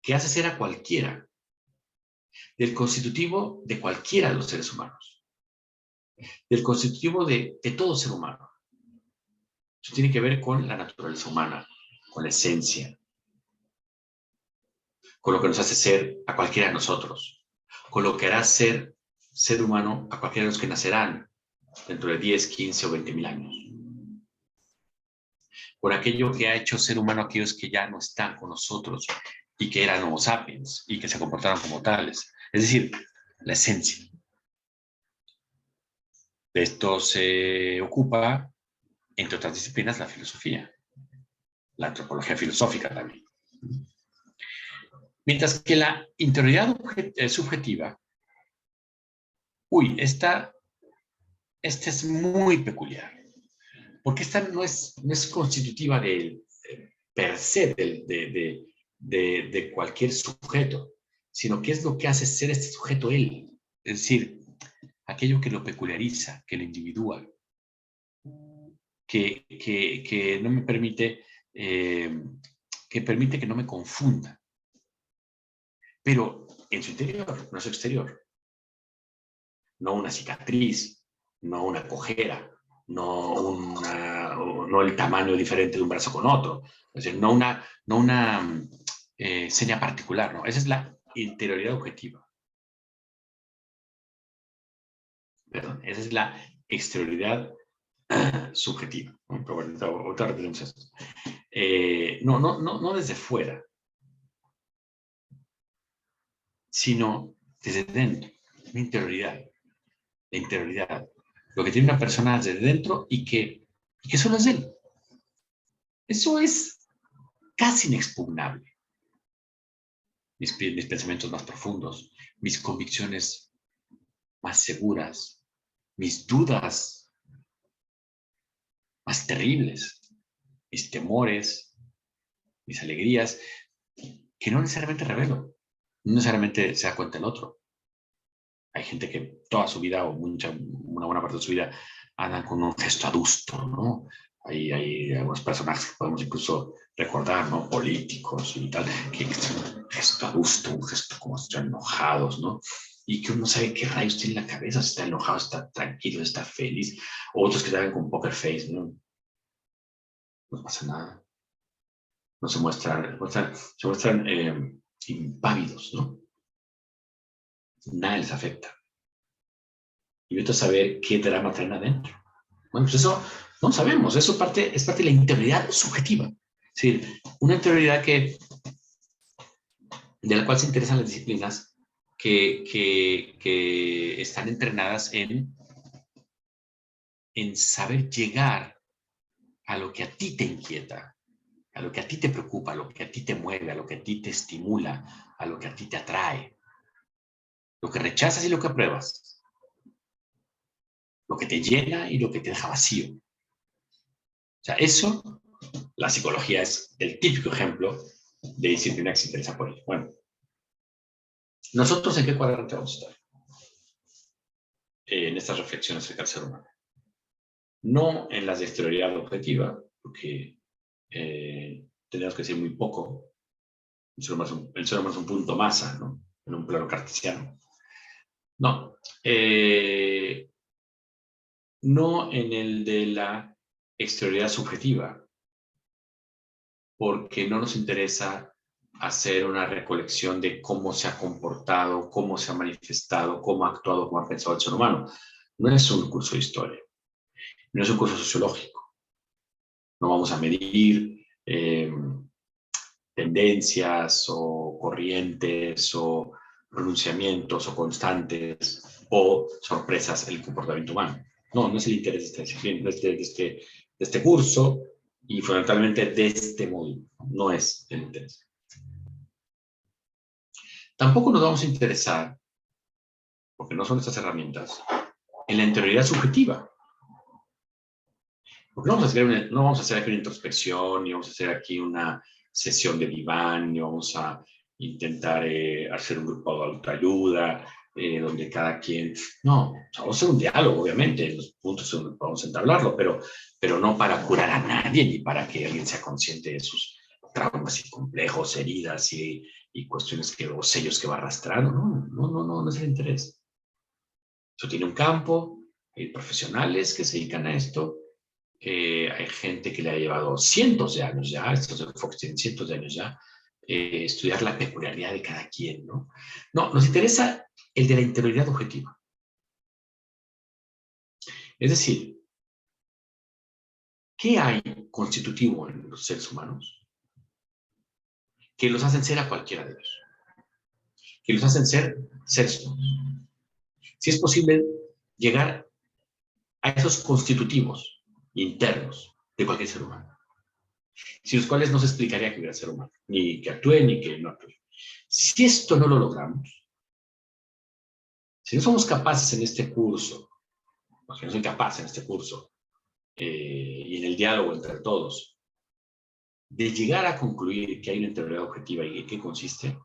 [SPEAKER 1] que hace ser a cualquiera, del constitutivo de cualquiera de los seres humanos, del constitutivo de todo ser humano. Eso tiene que ver con la naturaleza humana, con la esencia, con lo que nos hace ser a cualquiera de nosotros, con lo que hará ser humano a cualquiera de los que nacerán dentro de 10, 15 o 20 mil años. Por aquello que ha hecho ser humano a aquellos que ya no están con nosotros y que eran homo sapiens y que se comportaron como tales. Es decir, la esencia. De esto se ocupa, entre otras disciplinas, la filosofía, la antropología filosófica también. Mientras que la interioridad subjetiva, esta es muy peculiar, porque esta no es constitutiva per se de cualquier sujeto, sino que es lo que hace ser este sujeto él. Es decir, aquello que lo peculiariza, que lo individúa, que no me permite, que permite que no me confunda. Pero en su interior, no en su exterior. No una cicatriz, no una cojera, no el tamaño diferente de un brazo con otro. Es decir, no una seña particular, ¿no? Esa es la interioridad objetiva. Perdón, esa es la exterioridad subjetiva. ¿No? Pero bueno, otra repetimos esto. No desde fuera, sino desde dentro, la interioridad. La interioridad. Lo que tiene una persona desde dentro y que solo es él. Eso es casi inexpugnable. Mis pensamientos más profundos, mis convicciones más seguras, mis dudas más terribles, mis temores, mis alegrías, que no necesariamente revelo, no necesariamente se da cuenta el otro. Hay gente que toda su vida o una buena parte de su vida andan con un gesto adusto, ¿no? Hay algunos personajes que podemos incluso recordar, ¿no? Políticos y tal, que tienen un gesto adusto, un gesto como si están enojados, ¿no? Y que uno sabe qué rayos tiene en la cabeza, si está enojado, está tranquilo, está feliz. Otros que saben con poker face, ¿no? No pasa nada. No se muestran impávidos, ¿no? Nada les afecta. Y vete a saber qué drama traen adentro. Bueno, pues eso no sabemos, eso es parte de la interioridad subjetiva. Es decir, una interioridad de la cual se interesan las disciplinas que están entrenadas en saber llegar a lo que a ti te inquieta, a lo que a ti te preocupa, a lo que a ti te mueve, a lo que a ti te estimula, a lo que a ti te atrae, lo que rechazas y lo que apruebas, lo que te llena y lo que te deja vacío. O sea, eso, la psicología es el típico ejemplo de disciplina que se interesa por ello. Bueno, ¿nosotros en qué cuadrante vamos a estar? En estas reflexiones acerca del ser humano. No en las de exterioridad objetiva, porque tenemos que decir muy poco. El ser humano es un punto masa, ¿no? En un plano cartesiano. No. No en el de la exterioridad subjetiva, porque no nos interesa hacer una recolección de cómo se ha comportado, cómo se ha manifestado, cómo ha actuado, cómo ha pensado el ser humano. No es un curso de historia, no es un curso sociológico. No vamos a medir tendencias o corrientes o pronunciamientos o constantes o sorpresas en el comportamiento humano. No, no es el interés de esta disciplina, no es de este curso y fundamentalmente de este módulo. No es el interés. Tampoco nos vamos a interesar, porque no son estas herramientas, en la interioridad subjetiva. Porque no vamos a hacer aquí una introspección, ni vamos a hacer aquí una sesión de diván, ni vamos a intentar hacer un grupo de autoayuda, donde cada quien... No, vamos a hacer un diálogo, obviamente, los puntos donde vamos a entablarlo, pero no para curar a nadie, ni para que alguien sea consciente de sus traumas y complejos, heridas y cuestiones o sellos que va arrastrando. No es el interés. Eso tiene un campo, hay profesionales que se dedican a esto, hay gente que le ha llevado cientos de años ya, estos enfoques tienen cientos de años ya, estudiar la peculiaridad de cada quien, ¿no? No, nos interesa el de la interioridad objetiva. Es decir, ¿qué hay constitutivo en los seres humanos que los hacen ser a cualquiera de ellos? Que los hacen ser seres humanos. Si es posible llegar a esos constitutivos internos de cualquier ser humano, sin los cuales no se explicaría que hubiera ser humano, ni que actúe ni que no actúe. Si esto no lo logramos, si no somos capaces en este curso, porque no soy capaz en este curso, y en el diálogo entre todos, de llegar a concluir que hay una interioridad objetiva y en qué consiste,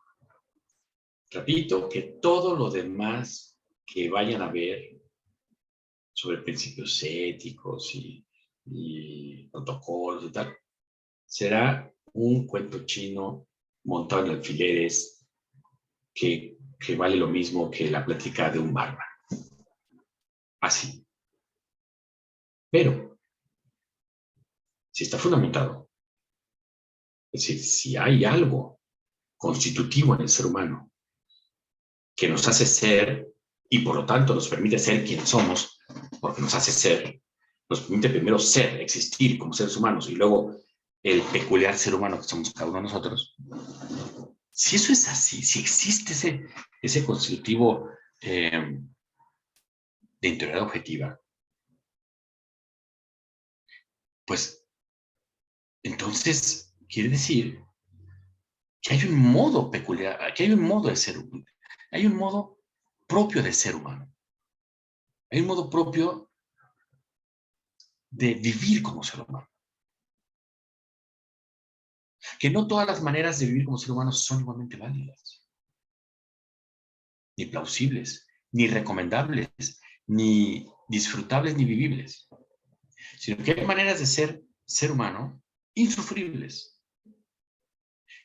[SPEAKER 1] repito que todo lo demás que vayan a ver sobre principios éticos y protocolos y tal, será un cuento chino montado en alfileres que vale lo mismo que la plática de un barman. Así. Pero, si está fundamentado, es decir, si hay algo constitutivo en el ser humano que nos hace ser y por lo tanto nos permite ser quienes somos, porque nos hace ser, nos permite primero ser, existir como seres humanos y luego el peculiar ser humano que somos cada uno de nosotros. Si eso es así, si existe ese constitutivo de interioridad objetiva, pues entonces quiere decir que hay un modo peculiar, que hay un modo de ser humano, hay un modo propio de ser humano, hay un modo propio de vivir como ser humano. Que no todas las maneras de vivir como ser humano son igualmente válidas, ni plausibles, ni recomendables, ni disfrutables, ni vivibles, sino que hay maneras de ser humano insufribles,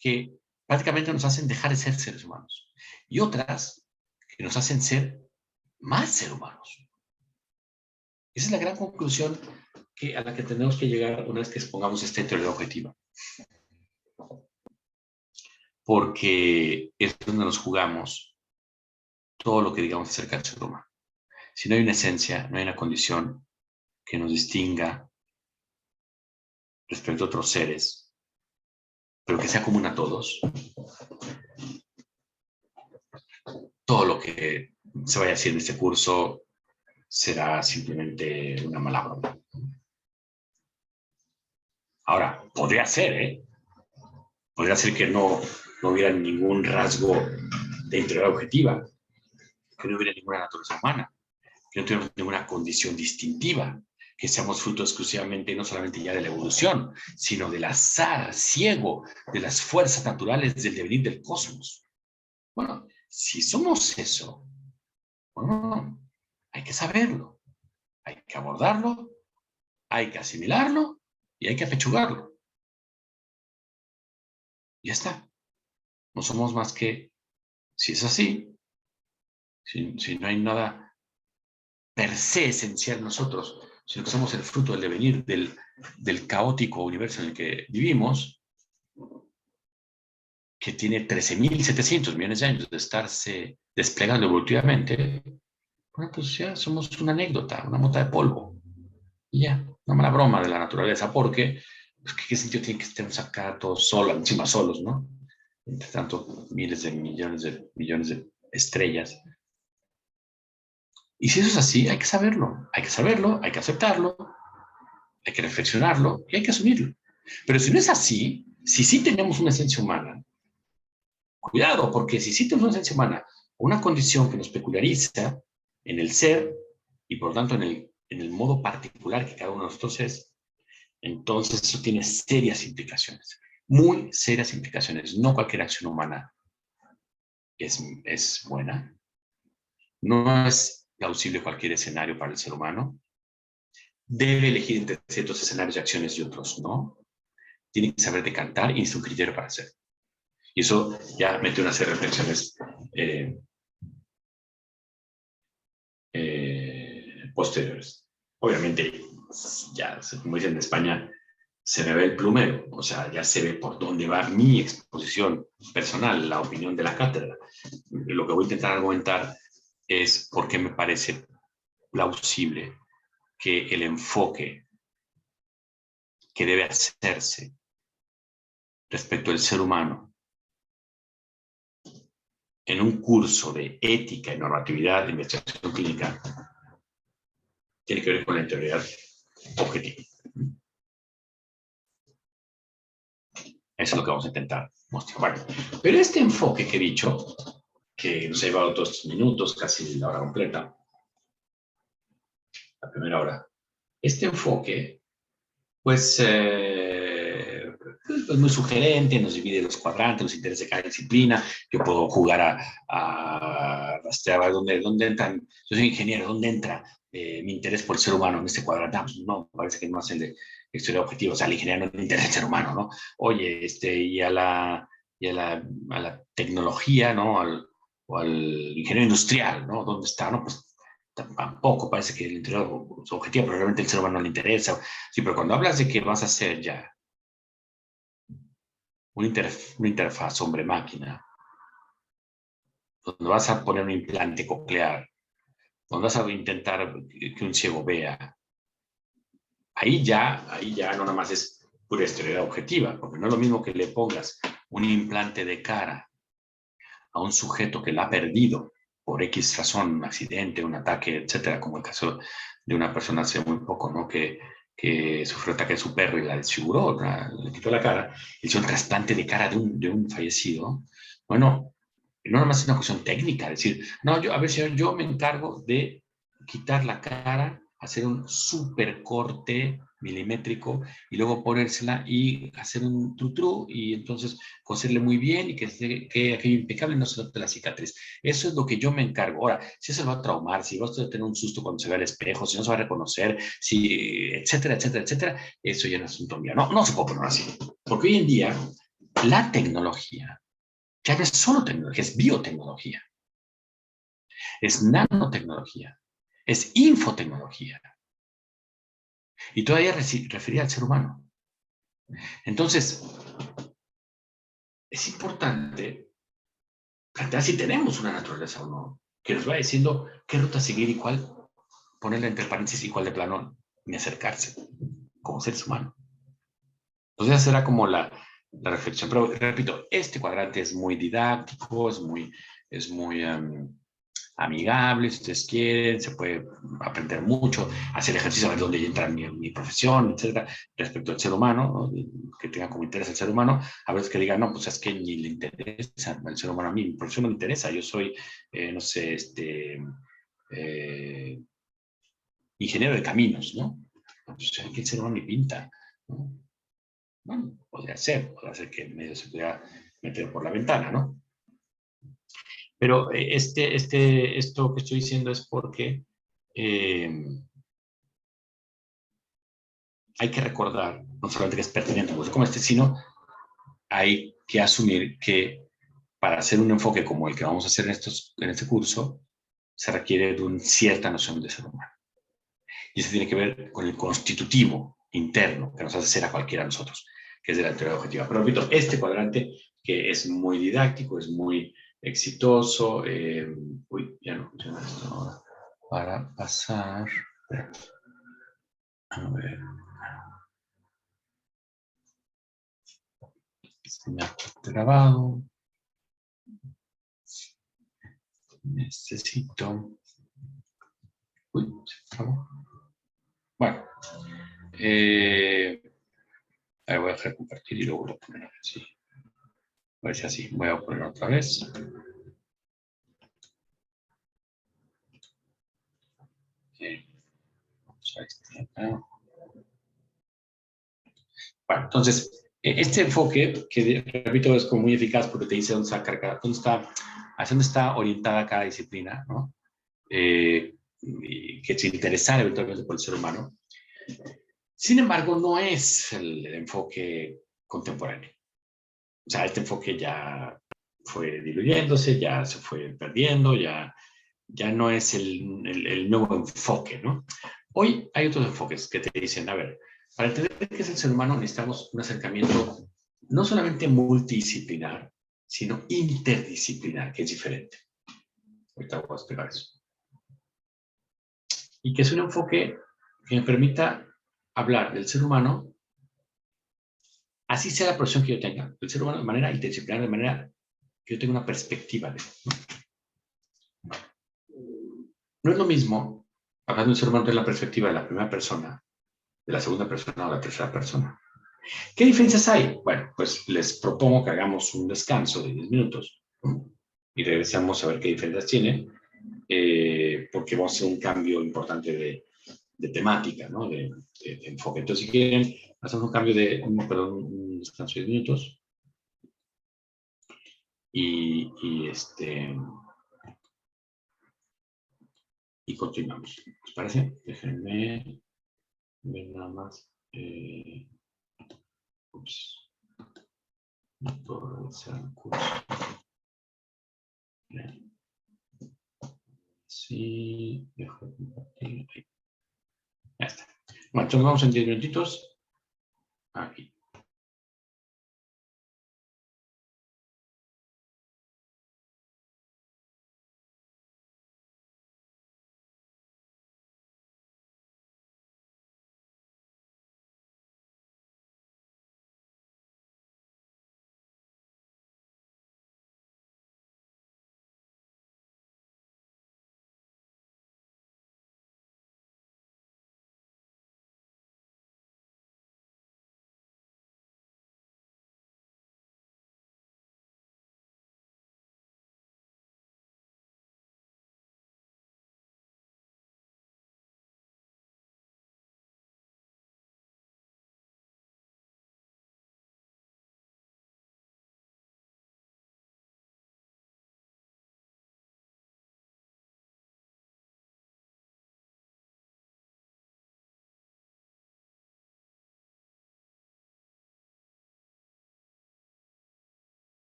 [SPEAKER 1] que prácticamente nos hacen dejar de ser seres humanos, y otras que nos hacen ser más seres humanos. Esa es la gran conclusión a la que tenemos que llegar una vez que expongamos esta interioridad objetiva. Porque es donde nos jugamos todo lo que digamos acerca del ser humano. Si no hay una esencia, no hay una condición que nos distinga respecto a otros seres, pero que sea común a todos, todo lo que se vaya a decir en este curso será simplemente una mala broma. Ahora, podría ser, ¿eh? Podría ser que no hubiera ningún rasgo de integridad objetiva, que no hubiera ninguna naturaleza humana, que no tuviéramos ninguna condición distintiva, que seamos fruto exclusivamente, no solamente ya de la evolución, sino del azar ciego, de las fuerzas naturales del devenir del cosmos. Bueno, si somos eso, bueno, hay que saberlo, hay que abordarlo, hay que asimilarlo y hay que apechugarlo. Ya está. No somos más que, si es así, si no hay nada per se esencial en nosotros, sino que somos el fruto del devenir del caótico universo en el que vivimos, que tiene 13.700 millones de años de estarse desplegando evolutivamente, bueno, pues ya somos una anécdota, una mota de polvo. Y ya, una mala broma de la naturaleza, porque pues, ¿qué sentido tiene que estemos acá todos solos, encima solos, ¿no? Entre tanto, miles de millones de estrellas. Y si eso es así, hay que saberlo, hay que saberlo, hay que aceptarlo, hay que reflexionarlo y hay que asumirlo. Pero si no es así, si sí tenemos una esencia humana, cuidado, porque si sí tenemos una esencia humana, una condición que nos peculiariza en el ser y por lo tanto en el modo particular que cada uno de nosotros es, entonces eso tiene serias implicaciones, muy serias implicaciones. No cualquier acción humana es buena, no es plausible cualquier escenario para el ser humano, debe elegir entre ciertos escenarios y acciones y otros no, tiene que saber decantar y es un criterio para hacer. Y eso ya mete una serie de reflexiones posteriores. Obviamente, ya, como dicen en España, se me ve el plumero, o sea, ya se ve por dónde va mi exposición personal, la opinión de la cátedra. Lo que voy a intentar argumentar es por qué me parece plausible que el enfoque que debe hacerse respecto al ser humano en un curso de ética y normatividad de investigación clínica tiene que ver con la integridad objetiva. Eso es lo que vamos a intentar mostrar. Bueno, pero este enfoque que he dicho, que nos ha llevado todos estos minutos, casi la hora completa, la primera hora, este enfoque, pues, es muy sugerente, nos divide los cuadrantes, los intereses de cada disciplina. Yo puedo jugar a rastrear dónde entran. Yo soy ingeniero, ¿dónde entra mi interés por el ser humano en este cuadrante? Pues no, parece que no es el de historia objetiva. O sea, al ingeniero no le interesa el ser humano, ¿no? Oye, y a la tecnología, ¿no? O al ingeniero industrial, ¿no? ¿Dónde está? ¿No? Pues tampoco parece que el interior es objetivo, pero realmente el ser humano no le interesa. Sí, pero cuando hablas de que vas a hacer ya una interfaz hombre-máquina, donde vas a poner un implante coclear, donde vas a intentar que un ciego vea, ahí ya no nada más es pura esterilidad objetiva, porque no es lo mismo que le pongas un implante de cara a un sujeto que la ha perdido por X razón, un accidente, un ataque, etcétera, como el caso de una persona hace muy poco, ¿no? Que sufrió el ataque de su perro y la desfiguró, le quitó la cara, hizo un trasplante de cara de un fallecido. Bueno, no nada más es una cuestión técnica, decir, no, a ver, señor, yo me encargo de quitar la cara, hacer un super corte milimétrico y luego ponérsela y hacer un tutru y entonces coserle muy bien y que aquello impecable no se note la cicatriz. Eso es lo que yo me encargo. Ahora, si eso va a traumar, si vas a tener un susto cuando se vea al espejo, si no se va a reconocer, si, etcétera, etcétera, etcétera, eso ya no es asunto mío. No, no se puede poner así. Porque hoy en día la tecnología ya no es solo tecnología, es biotecnología, es nanotecnología, es infotecnología. Y todavía refería al ser humano. Entonces, es importante plantear si tenemos una naturaleza o no, que nos va diciendo qué ruta seguir y cuál ponerle entre paréntesis y cuál de plano ni acercarse, como seres humanos. Entonces, esa era como la reflexión. Pero repito, este cuadrante es muy didáctico, es muy es muy amigable, si ustedes quieren, se puede aprender mucho, hacer ejercicio, a ver dónde entra mi profesión, etcétera, respecto al ser humano, ¿no? Que tenga como interés el ser humano, a veces que digan, no, pues es que ni le interesa el ser humano a mí, mi profesión no me interesa, yo soy, no sé, eh, ingeniero de caminos, ¿no? Pues que el ser humano ni pinta, ¿no? Bueno, podría ser que en medio se pudiera meter por la ventana, ¿no? Pero esto que estoy diciendo es porque hay que recordar, no solamente que es pertinente como sino hay que asumir que para hacer un enfoque como el que vamos a hacer en este curso, se requiere de una cierta noción de ser humano. Y eso tiene que ver con el constitutivo interno que nos hace ser a cualquiera de nosotros, que es de la teoría objetiva. Pero repito, este cuadrante que es muy didáctico, es muy exitoso. Uy, ya no funciona esto ahora. Para pasar. A ver. Enseñar grabado. Necesito. Uy, se trabó. Bueno. Ahí voy a dejar compartir y luego lo poner así. A ver si así. Voy a poner otra vez. Vamos a Bueno, entonces, este enfoque, que repito, es como muy eficaz porque te dice hacia dónde está orientada cada disciplina, ¿no? Y que se interesara eventualmente por el ser humano. Sin embargo, no es el enfoque contemporáneo. O sea, este enfoque ya fue diluyéndose, ya se fue perdiendo, ya no es el nuevo enfoque, ¿no? Hoy hay otros enfoques que te dicen, a ver, para entender qué es el ser humano necesitamos un acercamiento no solamente multidisciplinar, sino interdisciplinar, que es diferente. Ahorita voy a explicar eso. Y que es un enfoque que me permita hablar del ser humano, así sea la profesión que yo tenga, del ser humano de manera interdisciplinar, de manera que yo tenga una perspectiva de él, ¿no? No es lo mismo hablar de un ser humano desde la perspectiva de la primera persona, de la segunda persona o de la tercera persona. ¿Qué diferencias hay? Bueno, pues les propongo que hagamos un descanso de 10 minutos, ¿no? Y regresamos a ver qué diferencias tiene, porque vamos a hacer un cambio importante de temática, ¿no? De enfoque. Entonces, si quieren, hacemos un cambio un descanso de 10 minutos y, y continuamos. ¿Les parece? Déjenme ver nada más. Ups. No puedo realizar el curso. Bien. Sí, dejo de compartir. Ahí. Ya está. Bueno, entonces vamos en 10 minutitos. Aquí.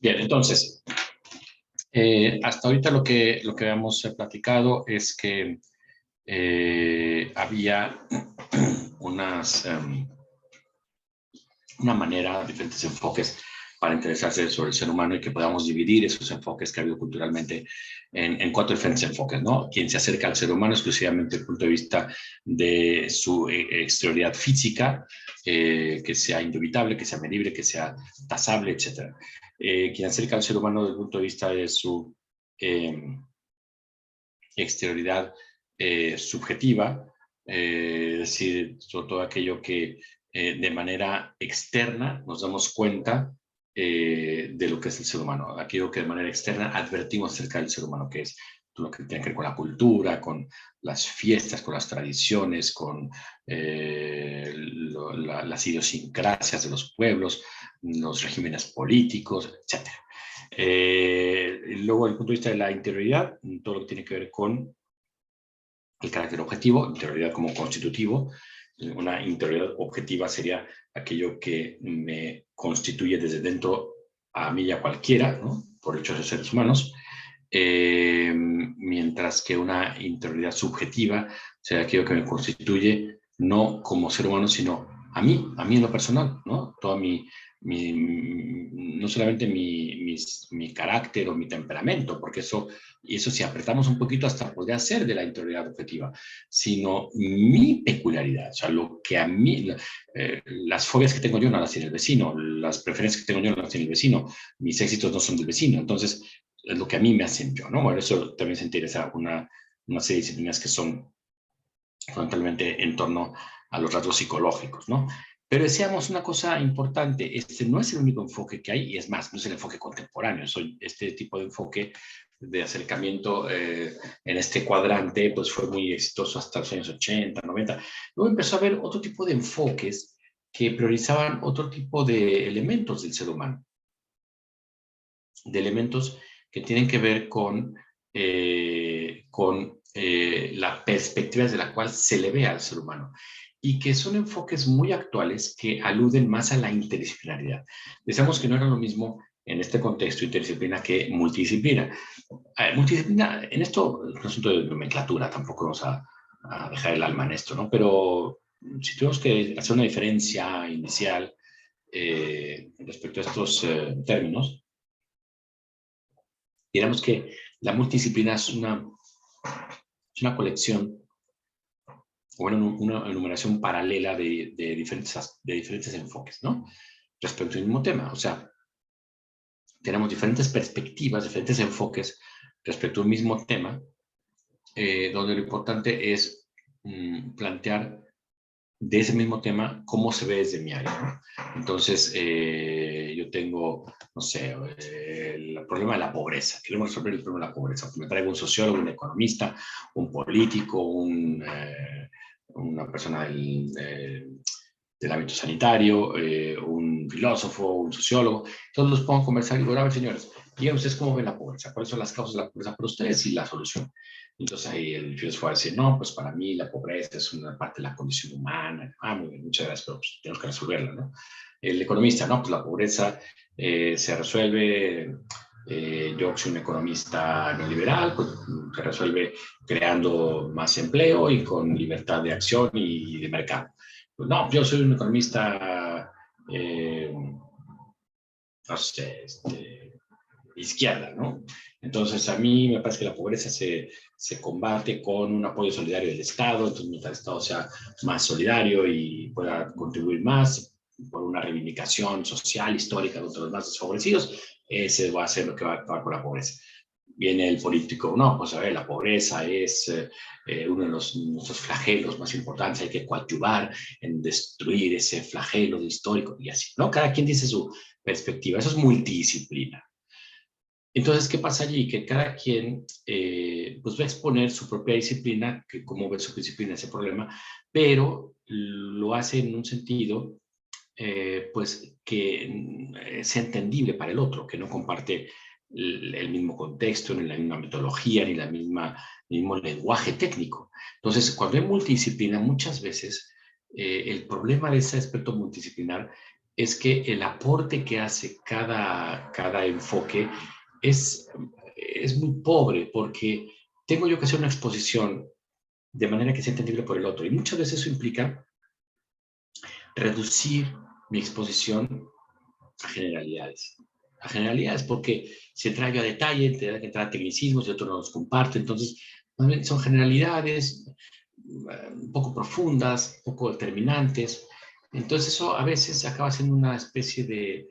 [SPEAKER 1] Bien, entonces, hasta ahorita lo que hemos platicado es que había una manera, diferentes enfoques para interesarse sobre el ser humano y que podamos dividir esos enfoques que ha habido culturalmente en 4 diferentes enfoques, ¿no? Quien se acerca al ser humano exclusivamente desde el punto de vista de su exterioridad física, que sea indubitable, que sea medible, que sea tasable, etc. Quien acerca al ser humano desde el punto de vista de su exterioridad subjetiva, es decir, sobre todo aquello que de manera externa nos damos cuenta de lo que es el ser humano, aquello que de manera externa advertimos acerca del ser humano, que es lo que tiene que ver con la cultura, con las fiestas, con las tradiciones, con las idiosincrasias de los pueblos, los regímenes políticos, etc. Luego, desde el punto de vista de la interioridad, todo lo que tiene que ver con el carácter objetivo, interioridad como constitutivo. Una interioridad objetiva sería aquello que me constituye desde dentro a mí y a cualquiera, ¿no? Por hechos de seres humanos. Mientras que una interioridad subjetiva sería aquello que me constituye no como ser humano, sino a mí en lo personal, ¿no? Toda no solamente mi carácter o mi temperamento, porque eso si apretamos un poquito hasta podría ser de la interioridad objetiva, sino mi peculiaridad, o sea, lo que a mí, las fobias que tengo yo no las tiene el vecino, las preferencias que tengo yo no las tiene el vecino, mis éxitos no son del vecino, entonces es lo que a mí me hacen yo, ¿no? Bueno, eso también se interesa una serie de disciplinas que son fundamentalmente en torno a los rasgos psicológicos, ¿no? Pero decíamos una cosa importante, este no es el único enfoque que hay, y es más, no es el enfoque contemporáneo, este tipo de enfoque de acercamiento en este cuadrante, pues fue muy exitoso hasta los años 80, 90. Luego empezó a haber otro tipo de enfoques que priorizaban otro tipo de elementos del ser humano, de elementos que tienen que ver con la perspectiva desde la cual se le ve al ser humano y que son enfoques muy actuales que aluden más a la interdisciplinaridad. Decíamos que no era lo mismo en este contexto interdisciplina que multidisciplina. Multidisciplina, en esto es un asunto de nomenclatura, tampoco vamos a dejar el alma en esto, ¿no? Pero si tenemos que hacer una diferencia inicial respecto a estos términos, digamos que la multidisciplina es una colección o una enumeración paralela de diferentes enfoques, ¿no? Respecto al mismo tema. O sea, tenemos diferentes perspectivas, diferentes enfoques respecto a un mismo tema, donde lo importante es plantear de ese mismo tema cómo se ve desde mi área, ¿no? Entonces, yo tengo, no sé, el problema de la pobreza. Queremos resolver el problema de la pobreza. Me traigo un sociólogo, un economista, un político, una persona del ámbito sanitario, un filósofo, un sociólogo. Todos los pongo a conversar y digo, a ver, señores, díganme ustedes cómo ven la pobreza, cuáles son las causas de la pobreza para ustedes y la solución. Entonces ahí el filósofo va a decir, no, pues para mí la pobreza es una parte de la condición humana. Ah, muy bien, muchas gracias, pero pues, tenemos que resolverla, ¿no? El economista, no, pues la pobreza se resuelve, yo soy un economista neoliberal, pues se resuelve creando más empleo y con libertad de acción y de mercado. Pues, no, yo soy un economista, no sé, izquierda, ¿no? Entonces, a mí me parece que la pobreza se combate con un apoyo solidario del Estado, entonces mientras el Estado sea más solidario y pueda contribuir más por una reivindicación social, histórica de los más desfavorecidos, ese va a ser lo que va a acabar con la pobreza. Viene el político, no, pues a ver, la pobreza es uno de nuestros flagelos más importantes, hay que coadyuvar en destruir ese flagelo histórico y así, ¿no? Cada quien dice su perspectiva, eso es multidisciplina. Entonces, ¿qué pasa allí? Que cada quien pues va a exponer su propia disciplina, que cómo ve su disciplina ese problema, pero lo hace en un sentido pues que sea entendible para el otro, que no comparte el mismo contexto, ni la misma metodología, ni el mismo lenguaje técnico. Entonces, cuando hay multidisciplina, muchas veces el problema de ese aspecto multidisciplinar es que el aporte que hace cada enfoque es muy pobre, porque tengo yo que hacer una exposición de manera que sea entendible por el otro. Y muchas veces eso implica reducir mi exposición a generalidades. A generalidades, porque si entra yo a detalle, te da que entrar a tecnicismos y otro no los comparte. Entonces, son generalidades un poco profundas, un poco determinantes. Entonces, eso a veces acaba siendo una especie de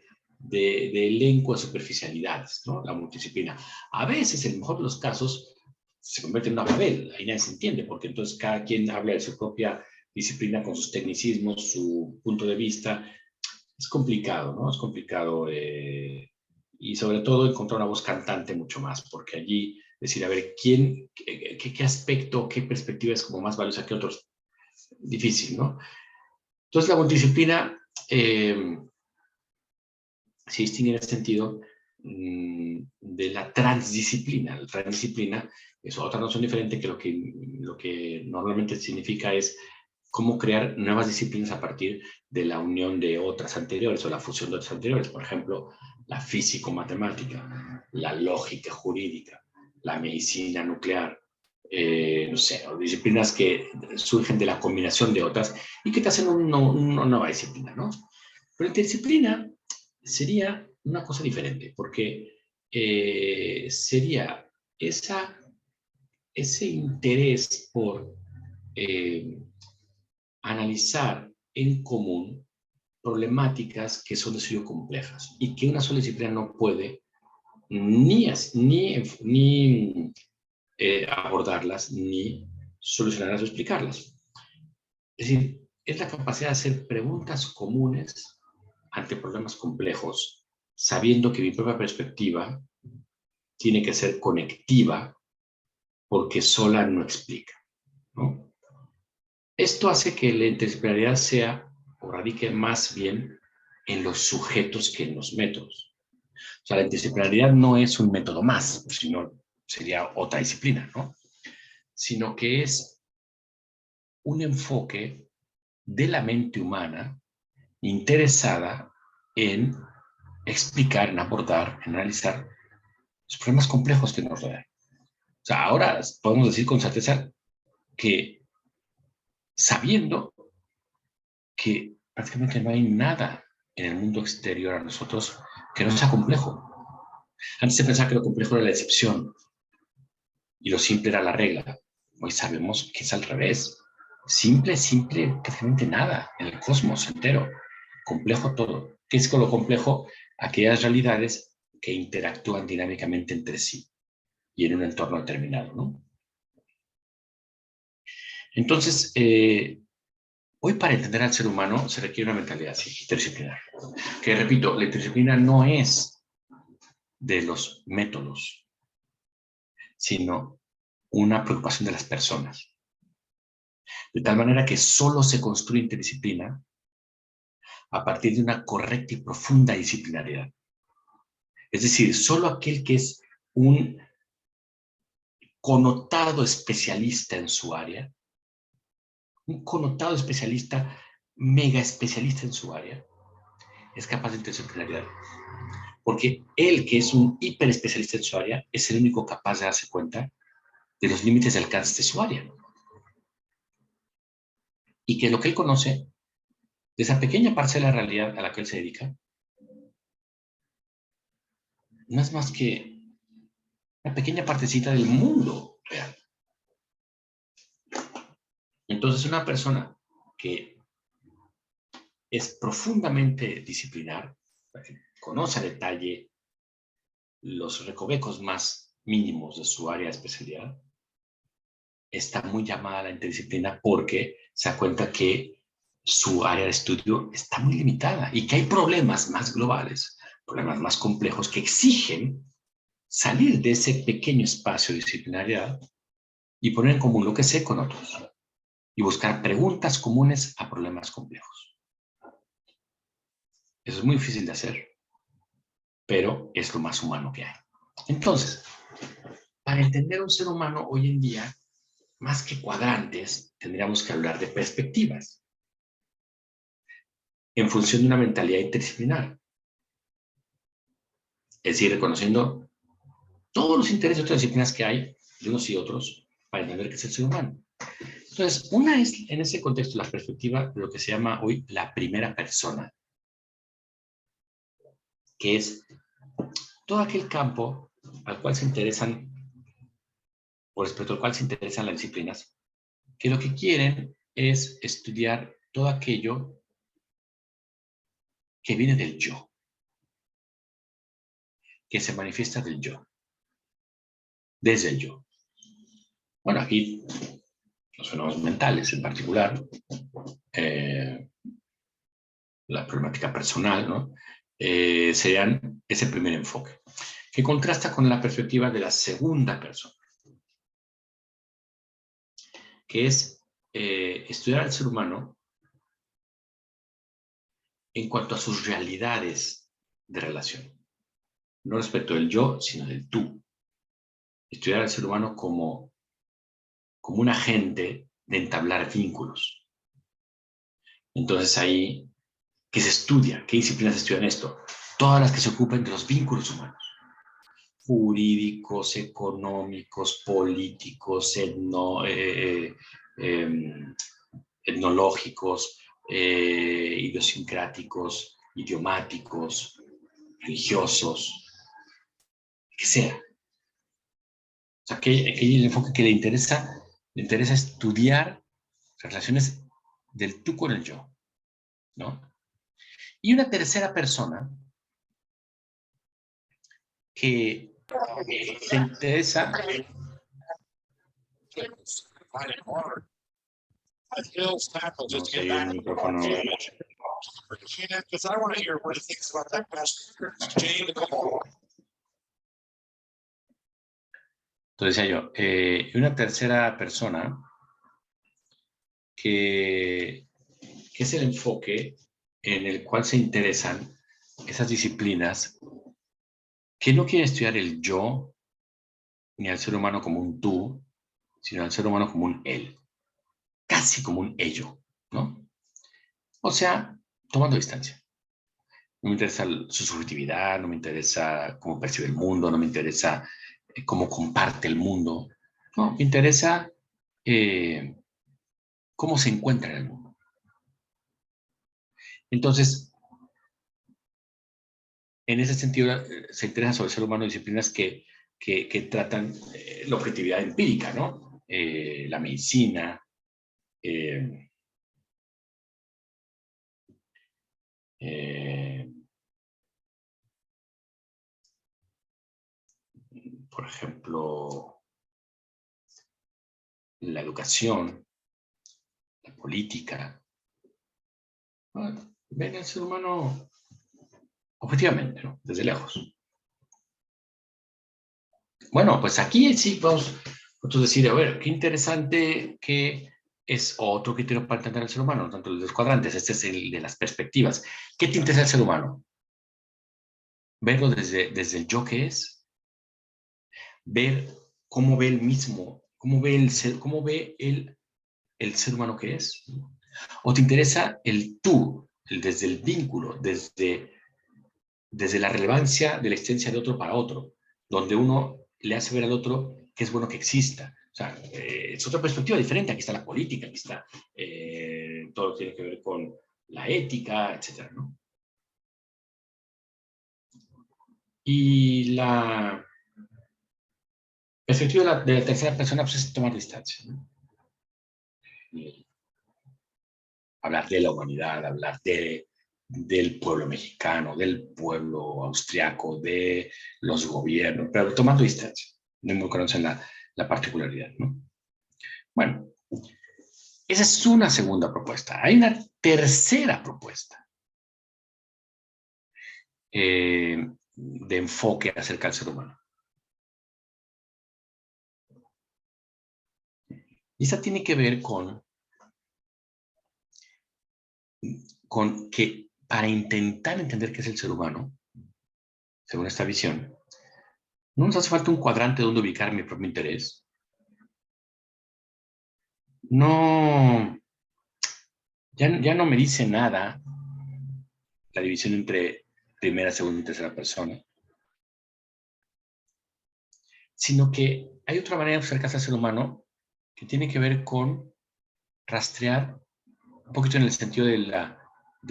[SPEAKER 1] elenco de superficialidades, ¿no? La multidisciplina. A veces, en el mejor de los casos, se convierte en una Babel. Ahí nadie se entiende, porque entonces cada quien habla de su propia disciplina con sus tecnicismos, su punto de vista. Es complicado, ¿no? Es complicado y sobre todo encontrar una voz cantante mucho más, porque allí decir, a ver, qué aspecto, qué perspectiva es como más valiosa que otros, difícil, ¿no? Entonces la multidisciplina se distingue en ese sentido de la transdisciplina. La transdisciplina es otra noción diferente que lo que normalmente significa es cómo crear nuevas disciplinas a partir de la unión de otras anteriores o la fusión de otras anteriores. Por ejemplo, la físico-matemática, la lógica jurídica, la medicina nuclear, no sé, disciplinas que surgen de la combinación de otras y que te hacen una nueva disciplina, ¿no? Pero interdisciplina sería una cosa diferente, porque sería ese interés por analizar en común problemáticas que son de suyo complejas y que una sola disciplina no puede ni abordarlas, ni solucionarlas o explicarlas. Es decir, es la capacidad de hacer preguntas comunes ante problemas complejos, sabiendo que mi propia perspectiva tiene que ser conectiva porque sola no explica, ¿no? Esto hace que la interdisciplinaridad sea o radique más bien en los sujetos que en los métodos. O sea, la interdisciplinaridad no es un método más, sino sería otra disciplina, ¿no? Sino que es un enfoque de la mente humana interesada en explicar, en abordar, en analizar los problemas complejos que nos rodean. O sea, ahora podemos decir con certeza que sabiendo que prácticamente no hay nada en el mundo exterior a nosotros que no sea complejo. Antes se pensaba que lo complejo era la excepción y lo simple era la regla. Hoy sabemos que es al revés. Simple, prácticamente nada en el cosmos entero. Complejo todo. ¿Qué es con lo complejo? Aquellas realidades que interactúan dinámicamente entre sí y en un entorno determinado, ¿no? Entonces, hoy para entender al ser humano se requiere una mentalidad así, interdisciplinar. Que repito, la interdisciplina no es de los métodos, sino una preocupación de las personas. De tal manera que solo se construye interdisciplina a partir de una correcta y profunda disciplinariedad. Es decir, solo aquel que es un connotado especialista en su área, un connotado especialista, mega especialista en su área, es capaz de interdisciplinaridad. Porque él, que es un hiper especialista en su área, es el único capaz de darse cuenta de los límites de alcance de su área. Y que lo que él conoce, de esa pequeña parcela de realidad a la que él se dedica, no es más que una pequeña partecita del mundo real. Entonces, una persona que es profundamente disciplinar, que conoce a detalle los recovecos más mínimos de su área de especialidad, está muy llamada a la interdisciplina porque se da cuenta que su área de estudio está muy limitada y que hay problemas más globales, problemas más complejos que exigen salir de ese pequeño espacio de disciplinariedad y poner en común lo que sé con otros y buscar preguntas comunes a problemas complejos. Eso es muy difícil de hacer, pero es lo más humano que hay. Entonces, para entender a un ser humano hoy en día, más que cuadrantes, tendríamos que hablar de perspectivas. en función de una mentalidad interdisciplinar. Es decir, reconociendo todos los intereses de otras disciplinas que hay, de unos y otros, para entender qué es el ser humano. Entonces, una es, en ese contexto, la perspectiva de lo que se llama hoy la primera persona, que es todo aquel campo al cual se interesan, o respecto al cual se interesan las disciplinas, que lo que quieren es estudiar todo aquello que viene del yo, que se manifiesta del yo, desde el yo. Bueno, aquí los fenómenos mentales en particular, la problemática personal, ¿no? Serían ese primer enfoque, que contrasta con la perspectiva de la segunda persona, que es estudiar al ser humano en cuanto a sus realidades de relación, no respecto del yo, sino del tú. Estudiar al ser humano como un agente de entablar vínculos. Entonces ahí, ¿qué se estudia? ¿Qué disciplinas estudian esto? Todas las que se ocupan de los vínculos humanos. Jurídicos, económicos, políticos, etnológicos, idiosincráticos, idiomáticos, religiosos, que sea. O sea, que el enfoque que le interesa estudiar relaciones del tú con el yo, ¿no? Y una tercera persona que se interesa. No sé, el micrófono. Entonces decía yo, una tercera persona que es el enfoque en el cual se interesan esas disciplinas que no quieren estudiar el yo ni al ser humano como un tú, sino al ser humano como un él, casi como un ello, ¿no? O sea, tomando distancia. No me interesa su subjetividad, no me interesa cómo percibe el mundo, no me interesa cómo comparte el mundo, no, me interesa cómo se encuentra en el mundo. Entonces, en ese sentido, se interesan sobre el ser humano disciplinas que tratan la objetividad empírica, ¿no? La medicina, por ejemplo, la educación, la política. Bueno, ven al ser humano objetivamente, ¿no? Desde lejos. Bueno, pues aquí sí vamos a decir, a ver, qué interesante que es otro criterio para entender al ser humano, tanto los cuadrantes, este es el de las perspectivas. ¿Qué te interesa el ser humano? Verlo desde el yo que es, ver cómo ve el mismo, cómo ve el ser humano que es. ¿O te interesa el tú, desde el vínculo, desde la relevancia de la existencia de otro para otro, donde uno le hace ver al otro que es bueno que exista? O sea, es otra perspectiva diferente. Aquí está la política, aquí está todo lo que tiene que ver con la ética, etcétera, ¿no? Y la perspectiva de la tercera persona pues, es tomar distancia, ¿no? Hablar de la humanidad, hablar del pueblo mexicano, del pueblo austriaco, de los gobiernos, pero tomando distancia, no involucrándose en la particularidad, ¿no? Bueno, esa es una segunda propuesta. Hay una tercera propuesta de enfoque acerca del ser humano. Y esa tiene que ver con que para intentar entender qué es el ser humano, según esta visión, no nos hace falta un cuadrante donde ubicar mi propio interés. No, ya no me dice nada la división entre primera, segunda y tercera persona, sino que hay otra manera de acercarse al ser humano que tiene que ver con rastrear, un poquito en el sentido de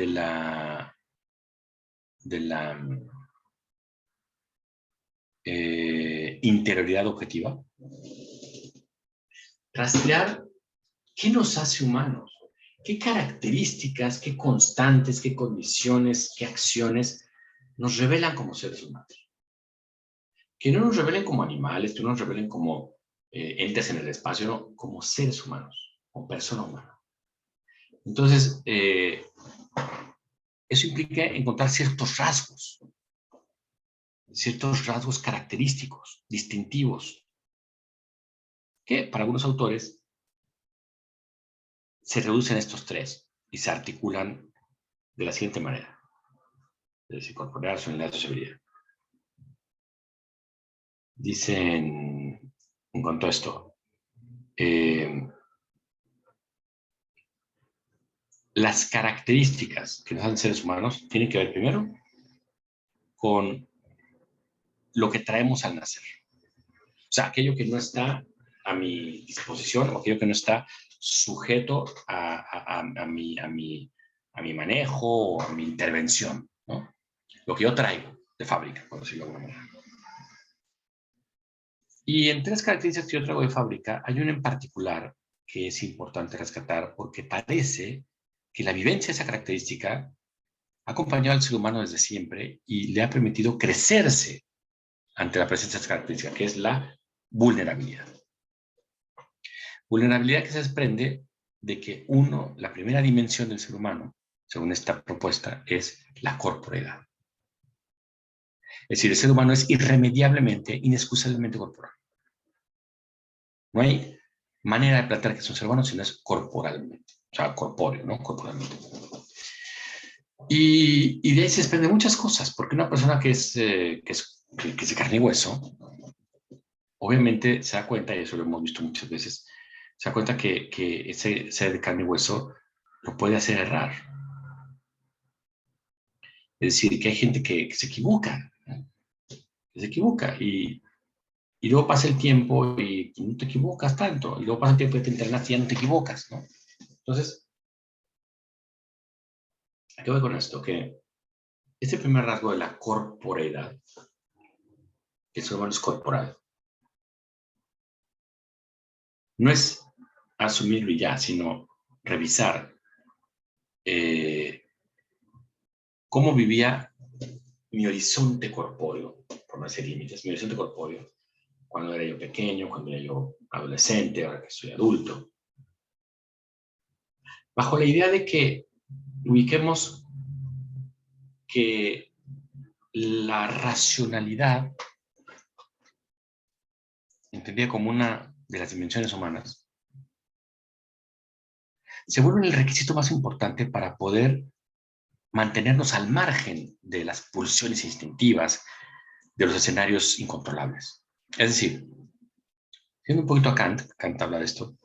[SPEAKER 1] la interioridad objetiva, rastrear qué nos hace humanos, qué características, qué constantes, qué condiciones, qué acciones nos revelan como seres humanos. Que no nos revelen como animales, que no nos revelen como entes en el espacio, no, como seres humanos, como persona humana. Entonces, eso implica encontrar ciertos rasgos característicos, distintivos, que para algunos autores se reducen a estos tres y se articulan de la siguiente manera. Es decir, corporear, racionalidad, sociabilidad. Dicen, en cuanto a esto, las características que nos hacen seres humanos tienen que ver primero con lo que traemos al nacer. O sea, aquello que no está a mi disposición o aquello que no está sujeto a mi manejo o a mi intervención, ¿no? Lo que yo traigo de fábrica, por decirlo de alguna manera. Y en tres características que yo traigo de fábrica, hay una en particular que es importante rescatar porque parece que la vivencia de esa característica ha acompañado al ser humano desde siempre y le ha permitido crecerse ante la presencia de esta característica, que es la vulnerabilidad. Vulnerabilidad que se desprende de que la primera dimensión del ser humano, según esta propuesta, es la corporeidad. Es decir, el ser humano es irremediablemente, inexcusablemente corporal. No hay manera de plantear que es un ser humano si no es corporalmente, o sea, corpóreo, ¿no? Corporalmente. Y de ahí se desprenden muchas cosas, porque una persona que es de carne y hueso, obviamente se da cuenta, y eso lo hemos visto muchas veces, se da cuenta que ese ser de carne y hueso lo puede hacer errar. Es decir, que hay gente que se equivoca, ¿no? Que se equivoca y luego pasa el tiempo y no te equivocas tanto, y luego pasa el tiempo y te internas y ya no te equivocas, ¿no? Entonces, ¿a qué voy con esto? Que este primer rasgo de la corporeidad, que el ser humano es corporal, no es asumirlo y ya, sino revisar cómo vivía mi horizonte corpóreo, por no decir límites, mi horizonte corpóreo, cuando era yo pequeño, cuando era yo adolescente, ahora que soy adulto, bajo la idea de que ubiquemos que la racionalidad, entendida como una de las dimensiones humanas, se vuelve el requisito más importante para poder mantenernos al margen de las pulsiones instintivas, de los escenarios incontrolables. Es decir, siendo un poquito a Kant habla de esto,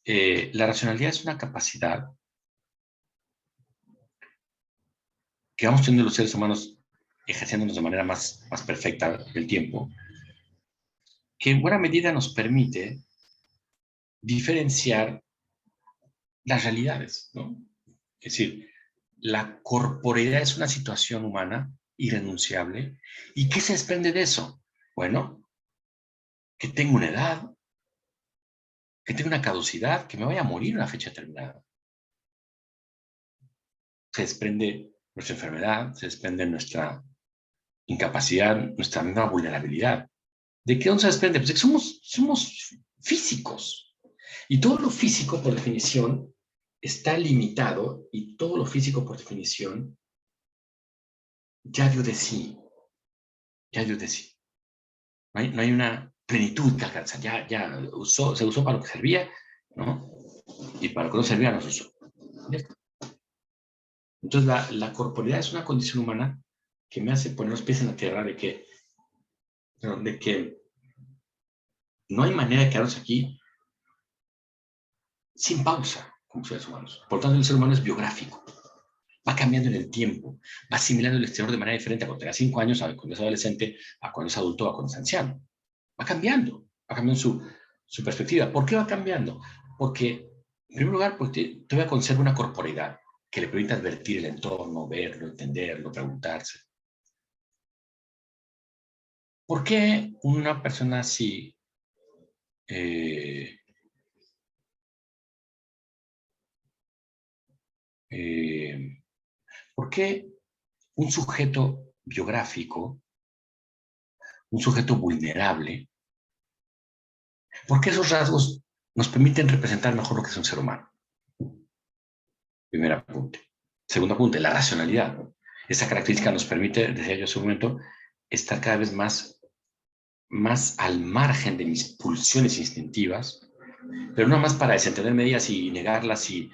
[SPEAKER 1] la racionalidad es una capacidad que vamos teniendo los seres humanos ejerciéndonos de manera más perfecta del tiempo, que en buena medida nos permite diferenciar las realidades, ¿no? Es decir, la corporeidad es una situación humana irrenunciable. ¿Y qué se desprende de eso? Bueno, que tengo una edad, que tengo una caducidad, que me vaya a morir a una fecha determinada. Se desprende nuestra enfermedad, se desprende nuestra incapacidad, nuestra misma vulnerabilidad. ¿De qué se desprende? Pues de que somos físicos. Y todo lo físico, por definición, está limitado y todo lo físico, por definición, ya dio de sí. Ya dio de sí. No hay una plenitud que alcanzar. Se usó para lo que servía, ¿no? Y para lo que no servía, no se usó. Entonces, la corporeidad es una condición humana que me hace poner los pies en la tierra de que no hay manera de quedarnos aquí sin pausa como seres humanos. Por tanto, el ser humano es biográfico. va cambiando en el tiempo, va asimilando el exterior de manera diferente a cuando tenga 5 años, a cuando es adolescente, a cuando es adulto, a cuando es anciano. Va cambiando su perspectiva. ¿Por qué va cambiando? Porque, en primer lugar, porque todavía conserva una corporeidad que le permite advertir el entorno, verlo, entenderlo, preguntarse. ¿Por qué una persona así eh, ¿por qué un sujeto biográfico, un sujeto vulnerable, por qué esos rasgos nos permiten representar mejor lo que es un ser humano? Primer apunte. Segundo apunte, la racionalidad. Esa característica nos permite, decía yo hace un momento, estar cada vez más al margen de mis pulsiones instintivas, pero no más para desentenderme de ellas y negarlas y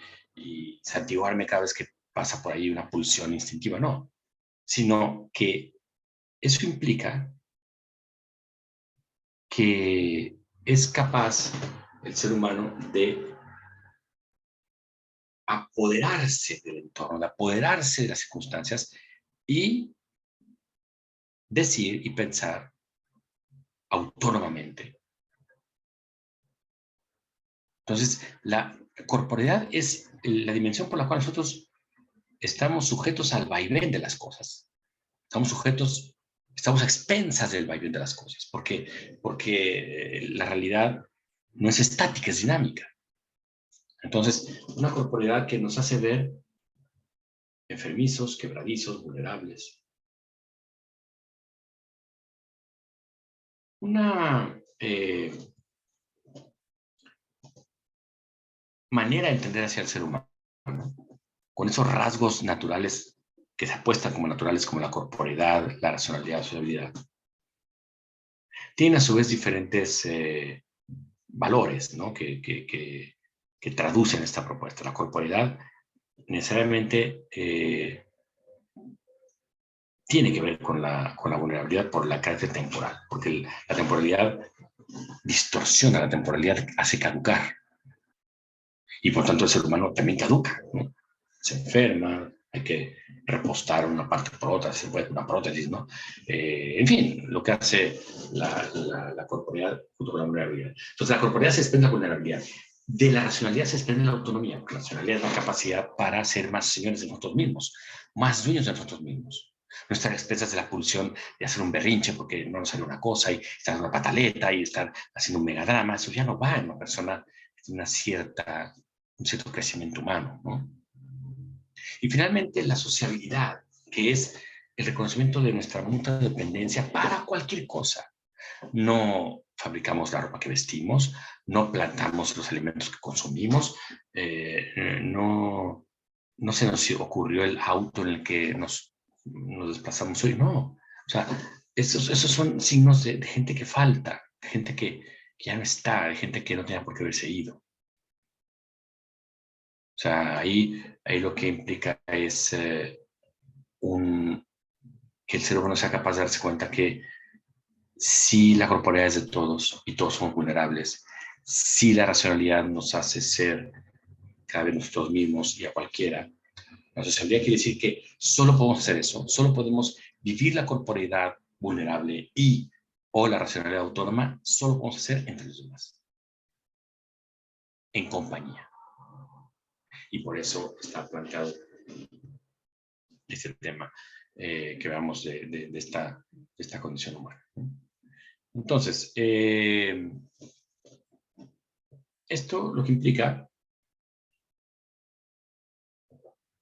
[SPEAKER 1] santiguarme cada vez que pasa por ahí una pulsión instintiva, no, sino que eso implica que es capaz el ser humano de apoderarse del entorno, de apoderarse de las circunstancias y decir y pensar autónomamente. Entonces, la corporeidad es la dimensión por la cual nosotros estamos sujetos al vaivén de las cosas. Estamos a expensas del vaivén de las cosas, porque la realidad no es estática, es dinámica. Entonces, una corporeidad que nos hace ver enfermizos, quebradizos, vulnerables. Una manera de entender hacia el ser humano, con esos rasgos naturales que se apuestan como naturales, como la corporeidad, la racionalidad, la sociabilidad, tienen a su vez diferentes valores, ¿no? que traducen esta propuesta. La corporeidad necesariamente tiene que ver con la vulnerabilidad por la carácter temporal, porque la temporalidad distorsiona, la temporalidad hace caducar. Y por tanto el ser humano también caduca, ¿no? Se enferma, hay que repostar una parte por otra, se puede una prótesis, ¿no? En fin, lo que hace la corporeidad junto con la vulnerabilidad. Entonces la corporeidad se desprende de la vulnerabilidad. De la racionalidad se desprende la autonomía, porque la racionalidad es la capacidad para ser más señores de nosotros mismos, más dueños de nosotros mismos. No estar expresas de la pulsión de hacer un berrinche porque no nos sale una cosa y estar en una pataleta y estar haciendo un megadrama. Eso ya no va en una persona que tiene un cierto crecimiento humano, ¿no? Y finalmente la sociabilidad, que es el reconocimiento de nuestra mutua dependencia para cualquier cosa. No fabricamos la ropa que vestimos, no plantamos los alimentos que consumimos, no se nos ocurrió el auto en el que nos desplazamos hoy, no. O sea, esos son signos de gente que falta, de gente que ya no está, de gente que no tenía por qué haberse ido. O sea, ahí lo que implica es que el ser humano sea capaz de darse cuenta que si la corporeidad es de todos y todos somos vulnerables, si la racionalidad nos hace ser cada vez nosotros mismos y a cualquiera, la sociabilidad quiere decir que solo podemos hacer eso, solo podemos vivir la corporeidad vulnerable y o la racionalidad autónoma, solo podemos hacer entre los demás, en compañía. Y por eso está planteado este tema que veamos de esta condición humana. Entonces, esto lo que implica,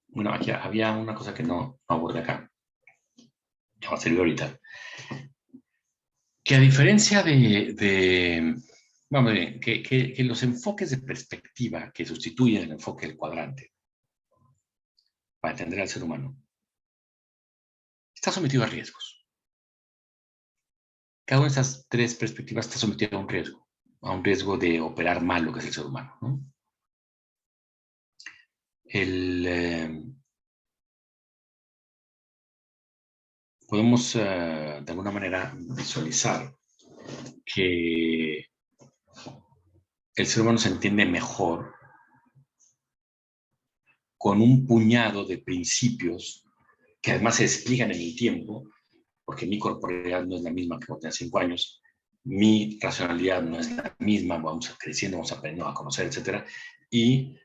[SPEAKER 1] bueno, aquí había una cosa que no abordé acá, que va a servir ahorita, que a diferencia vamos bien, que los enfoques de perspectiva que sustituyen el enfoque del cuadrante para entender al ser humano, está sometido a riesgos. Cada una de estas tres perspectivas está sometida a un riesgo de operar mal lo que es el ser humano, ¿no? Podemos de alguna manera visualizar que el ser humano se entiende mejor con un puñado de principios que además se despliegan en el tiempo, porque mi corporalidad no es la misma que cuando tenía 5 años, mi racionalidad no es la misma, vamos creciendo, vamos aprendiendo a conocer, etc. Y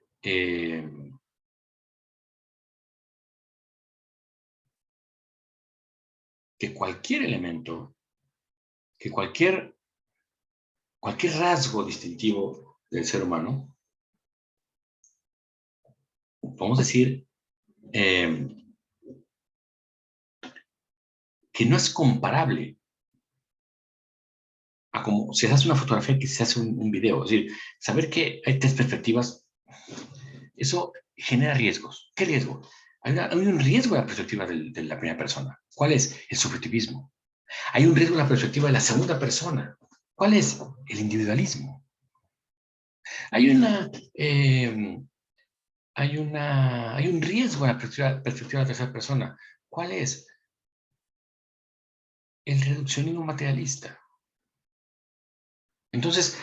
[SPEAKER 1] que cualquier elemento, que cualquier rasgo distintivo del ser humano, podemos decir que no es comparable a como si hace una fotografía que se hace un video. Es decir, saber que hay 3 perspectivas, eso genera riesgos. ¿Qué riesgo? Hay un riesgo en la perspectiva de la primera persona. ¿Cuál es? El subjetivismo. Hay un riesgo en la perspectiva de la segunda persona. ¿Cuál es? El individualismo. Hay un riesgo en la perspectiva de la tercera persona. ¿Cuál es? El reduccionismo materialista. Entonces,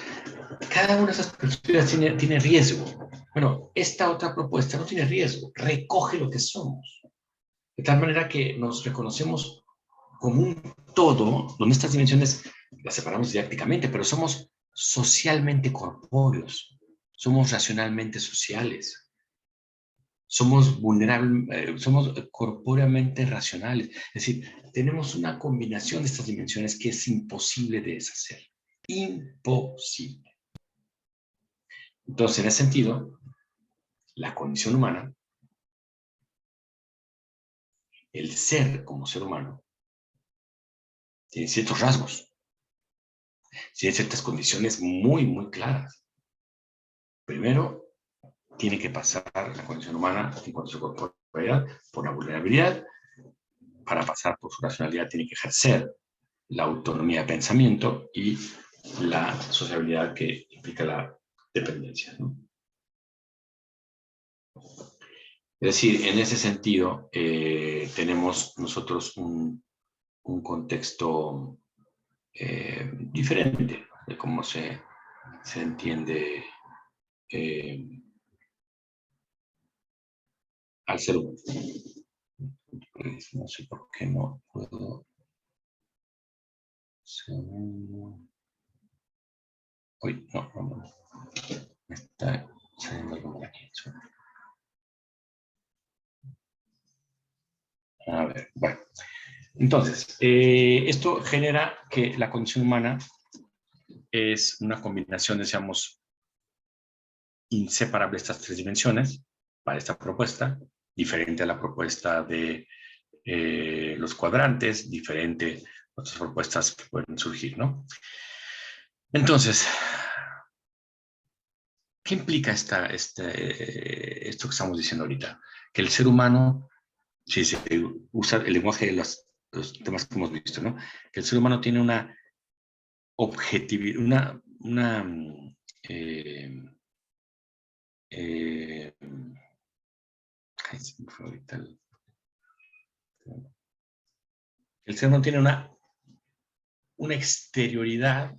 [SPEAKER 1] cada una de esas perspectivas tiene riesgo. Bueno, esta otra propuesta no tiene riesgo, recoge lo que somos. De tal manera que nos reconocemos como un todo, donde estas dimensiones las separamos didácticamente, pero somos socialmente corpóreos, somos racionalmente sociales, somos vulnerables, somos corpóreamente racionales. Es decir, tenemos una combinación de estas dimensiones que es imposible de deshacer. Imposible. Entonces, en ese sentido, la condición humana, el ser como ser humano, tiene ciertos rasgos, tiene ciertas condiciones muy, muy claras. Primero, tiene que pasar la condición humana en cuanto a su corporalidad por la vulnerabilidad. Para pasar por su racionalidad, tiene que ejercer la autonomía de pensamiento y la sociabilidad que implica la dependencia, ¿no? Es decir, en ese sentido, tenemos nosotros un contexto diferente de cómo se entiende al ser humano. No sé por qué no puedo. Uy, no. Me está saliendo algo por aquí. A ver, bueno. Entonces, esto genera que la condición humana es una combinación, decíamos, inseparable de estas 3 dimensiones para esta propuesta, diferente a la propuesta de los cuadrantes, diferente a otras propuestas que pueden surgir, ¿no? Entonces, ¿qué implica esto que estamos diciendo ahorita? Que el ser humano, si se usa el lenguaje de los temas que hemos visto, ¿no? Que el ser humano tiene una objetividad, ay, se me fue ahorita el ser humano tiene una exterioridad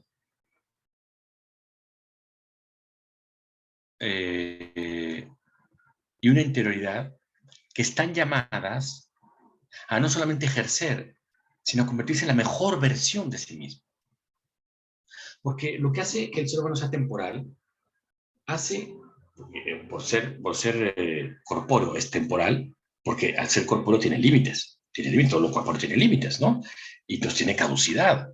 [SPEAKER 1] y una interioridad que están llamadas a no solamente ejercer, sino a convertirse en la mejor versión de sí mismo. Porque lo que hace que el ser humano sea temporal, hace, por ser corpóreo, es temporal, porque al ser corpóreo tiene límites, todo lo corpóreo tiene límites, ¿no? Y entonces tiene caducidad,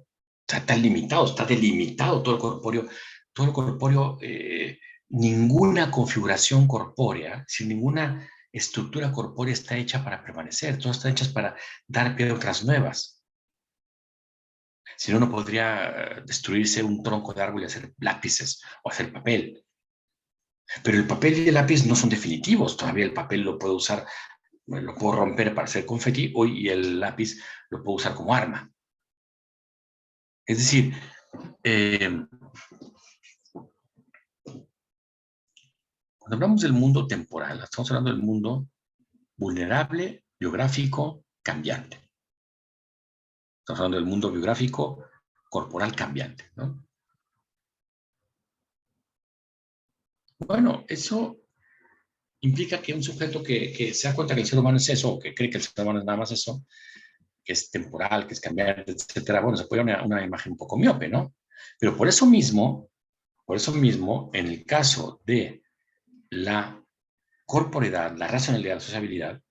[SPEAKER 1] está limitado, está delimitado todo el corpóreo, ninguna configuración corpórea, sin ninguna estructura corpórea está hecha para permanecer, todas están hechas para dar pie a otras nuevas. Si no, no podría destruirse un tronco de árbol y hacer lápices o hacer papel. Pero el papel y el lápiz no son definitivos. Todavía el papel lo puedo usar, lo puedo romper para hacer confeti y el lápiz lo puedo usar como arma. Es decir, cuando hablamos del mundo temporal, estamos hablando del mundo vulnerable, biográfico, cambiante. Estamos hablando del mundo biográfico, corporal cambiante, ¿no? Bueno, eso implica que un sujeto que se da cuenta que el ser humano es eso, o que cree que el ser humano es nada más eso, que es temporal, que es cambiante, etcétera, bueno, se puede una imagen un poco miope, ¿no? Pero por eso mismo, en el caso de la corporeidad, la racionalidad, la sociabilidad,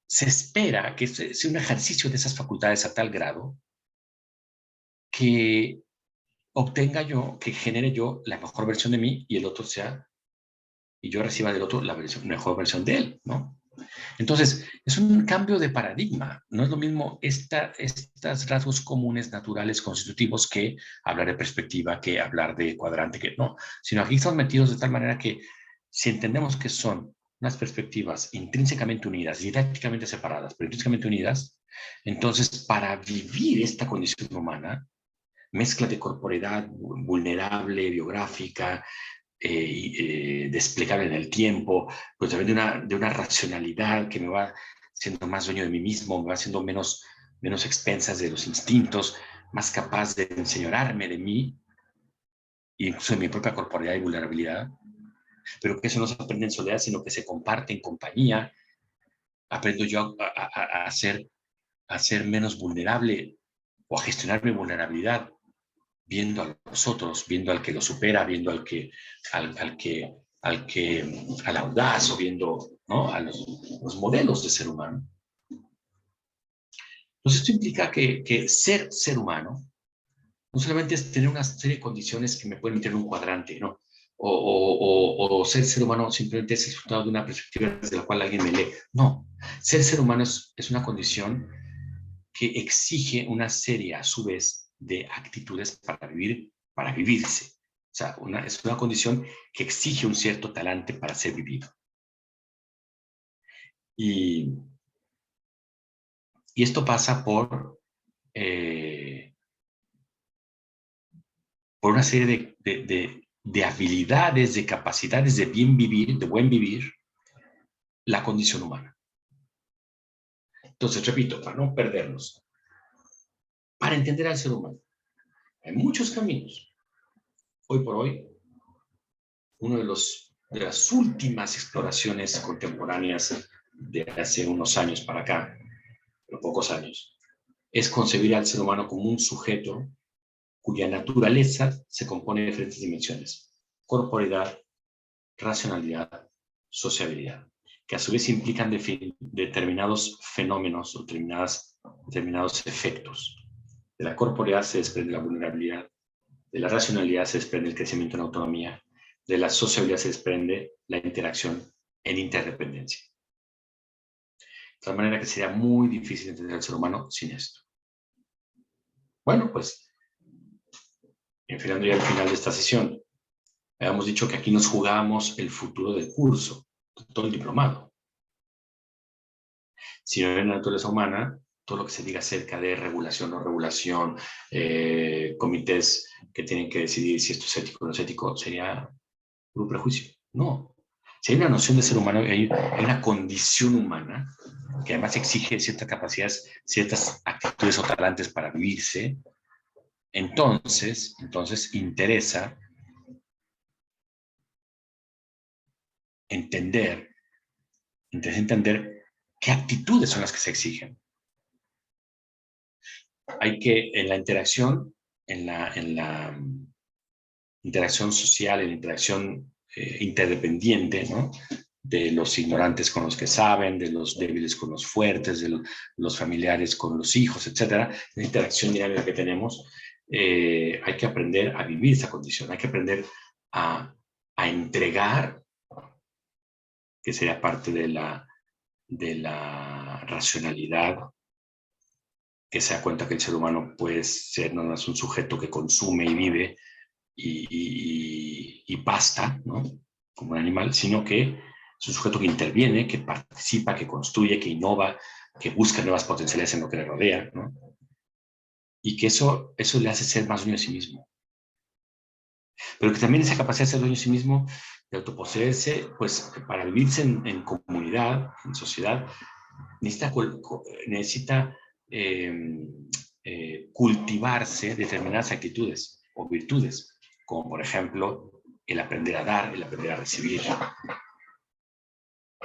[SPEAKER 1] se espera que sea un ejercicio de esas facultades a tal grado que obtenga yo, que genere yo la mejor versión de mí y el otro sea, y yo reciba del otro la mejor versión de él, ¿no? Entonces, es un cambio de paradigma. No es lo mismo estos rasgos comunes, naturales, constitutivos, que hablar de perspectiva, que hablar de cuadrante, que no. Sino aquí estamos metidos de tal manera que si entendemos que son unas perspectivas intrínsecamente unidas, didácticamente separadas, pero intrínsecamente unidas, entonces para vivir esta condición humana, mezcla de corporeidad vulnerable, biográfica, desplegable en el tiempo, pues también de una racionalidad que me va siendo más dueño de mí mismo, me va haciendo menos expensas de los instintos, más capaz de enseñorarme de mí, incluso de mi propia corporeidad y vulnerabilidad, pero que eso no se aprende en soledad, sino que se comparte en compañía. Aprendo yo a ser menos vulnerable o a gestionar mi vulnerabilidad, viendo a los otros, viendo al que lo supera, viendo al audaz, o viendo, ¿no?, a los modelos de ser humano. Entonces esto implica que ser humano no solamente es tener una serie de condiciones que me pueden meter en un cuadrante, ¿no? O ser humano simplemente es el resultado de una perspectiva desde la cual alguien me lee. No, ser humano es una condición que exige una serie, a su vez, de actitudes para vivir, para vivirse. O sea, es una condición que exige un cierto talante para ser vivido. Y esto pasa por una serie de habilidades, de capacidades de bien vivir, de buen vivir, la condición humana. Entonces, repito, para no perdernos, para entender al ser humano, hay muchos caminos. Hoy por hoy, uno de las últimas exploraciones contemporáneas de hace unos años para acá, pero pocos años, es concebir al ser humano como un sujeto cuya naturaleza se compone de diferentes dimensiones: corporeidad, racionalidad, sociabilidad, que a su vez implican determinados fenómenos o determinados efectos. De la corporeidad se desprende la vulnerabilidad, de la racionalidad se desprende el crecimiento en autonomía, de la sociabilidad se desprende la interacción en interdependencia. De tal manera que sería muy difícil entender al ser humano sin esto. Bueno, pues, enfilando ya al final de esta sesión, habíamos dicho que aquí nos jugábamos el futuro del curso, todo el diplomado. Si no hay una naturaleza humana, todo lo que se diga acerca de regulación o no regulación, comités que tienen que decidir si esto es ético o no es ético, sería un prejuicio. No. Si hay una noción de ser humano, hay una condición humana que además exige ciertas capacidades, ciertas actitudes o talantes para vivirse, entonces interesa entender qué actitudes son las que se exigen. Hay que, en la interacción social, en la interacción interdependiente, ¿no?, de los ignorantes con los que saben, de los débiles con los fuertes, de los familiares con los hijos, etcétera, la interacción diaria que tenemos, hay que aprender a vivir esa condición, hay que aprender a entregar, que sería parte de la racionalidad, que se da cuenta que el ser humano puede ser no más un sujeto que consume y vive y pasta, ¿no?, como un animal, sino que es un sujeto que interviene, que participa, que construye, que innova, que busca nuevas potencialidades en lo que le rodea, ¿no? Y que eso le hace ser más dueño de sí mismo. Pero que también esa capacidad de ser dueño de sí mismo, de autoposeerse, pues para vivirse en comunidad, en sociedad, necesita cultivarse determinadas actitudes o virtudes, como por ejemplo el aprender a dar, el aprender a recibir,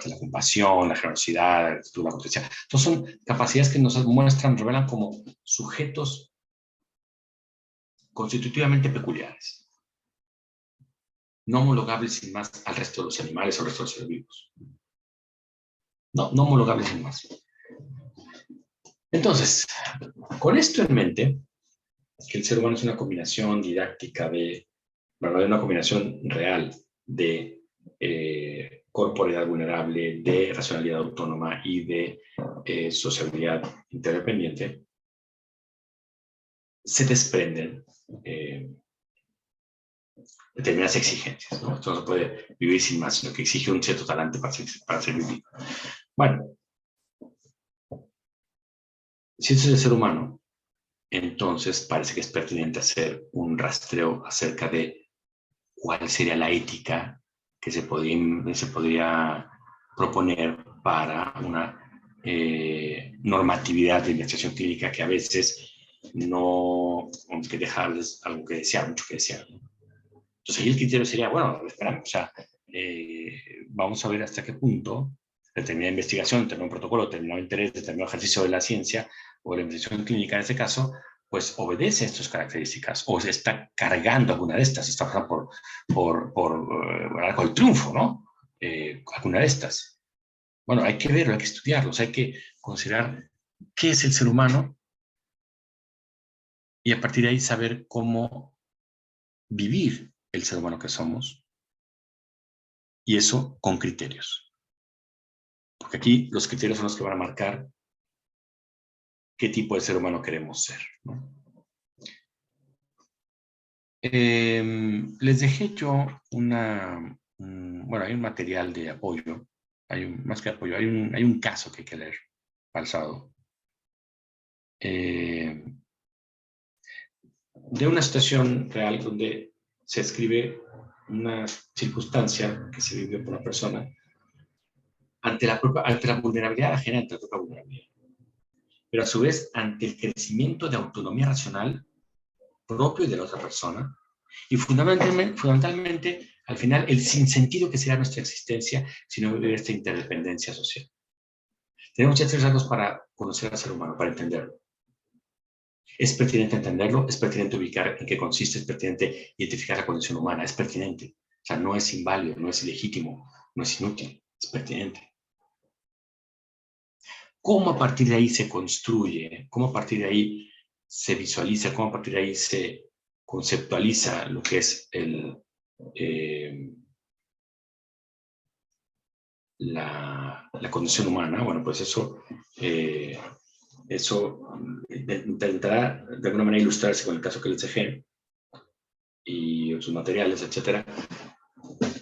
[SPEAKER 1] parte de la compasión, la generosidad, la actitud, la cortesía. Entonces son capacidades que nos muestran, revelan como sujetos constitutivamente peculiares, no homologables sin más al resto de los animales o al resto de los seres vivos. No homologables sin más. Entonces, con esto en mente, que el ser humano es una combinación didáctica de, bueno, una combinación real de corporeidad vulnerable, de racionalidad autónoma y de sociabilidad interdependiente, se desprenden determinadas exigencias, ¿no? Esto no se puede vivir sin más, sino que exige un cierto talante para ser vivido. Bueno, si este es el ser humano, entonces parece que es pertinente hacer un rastreo acerca de cuál sería la ética que se podría proponer para una normatividad de investigación clínica que a veces no, que deja algo que desear, mucho que desear. Entonces ahí el criterio sería, bueno, espera, o sea, vamos a ver hasta qué punto determinada investigación, determinado protocolo, determinado interés, determinado ejercicio de la ciencia o de la investigación clínica en este caso, pues obedece a estas características o se está cargando alguna de estas, está pasando por arco del triunfo, ¿no? Alguna de estas. Bueno, hay que verlo, hay que estudiarlos, hay que considerar qué es el ser humano y a partir de ahí saber cómo vivir el ser humano que somos, y eso con criterios. Porque aquí los criterios son los que van a marcar qué tipo de ser humano queremos ser, ¿no? Les dejé yo bueno, hay un material de apoyo, más que apoyo, hay un caso que hay que leer pasado. De una situación real donde se escribe una circunstancia que se vive por una persona ante la vulnerabilidad ajena, ante la propia vulnerabilidad, pero a su vez ante el crecimiento de autonomía racional propio de la otra persona y fundamentalmente al final el sinsentido que será nuestra existencia si no hubiera esta interdependencia social. Tenemos ya 3 rasgos para conocer al ser humano, para entenderlo. Es pertinente entenderlo, es pertinente ubicar en qué consiste, es pertinente identificar la condición humana, es pertinente. O sea, no es inválido, no es ilegítimo, no es inútil, es pertinente. ¿Cómo a partir de ahí se construye? ¿Cómo a partir de ahí se visualiza? ¿Cómo a partir de ahí se conceptualiza lo que es la condición humana? Bueno, pues eso intentará de alguna manera ilustrarse con el caso que les dejé y sus materiales, etcétera.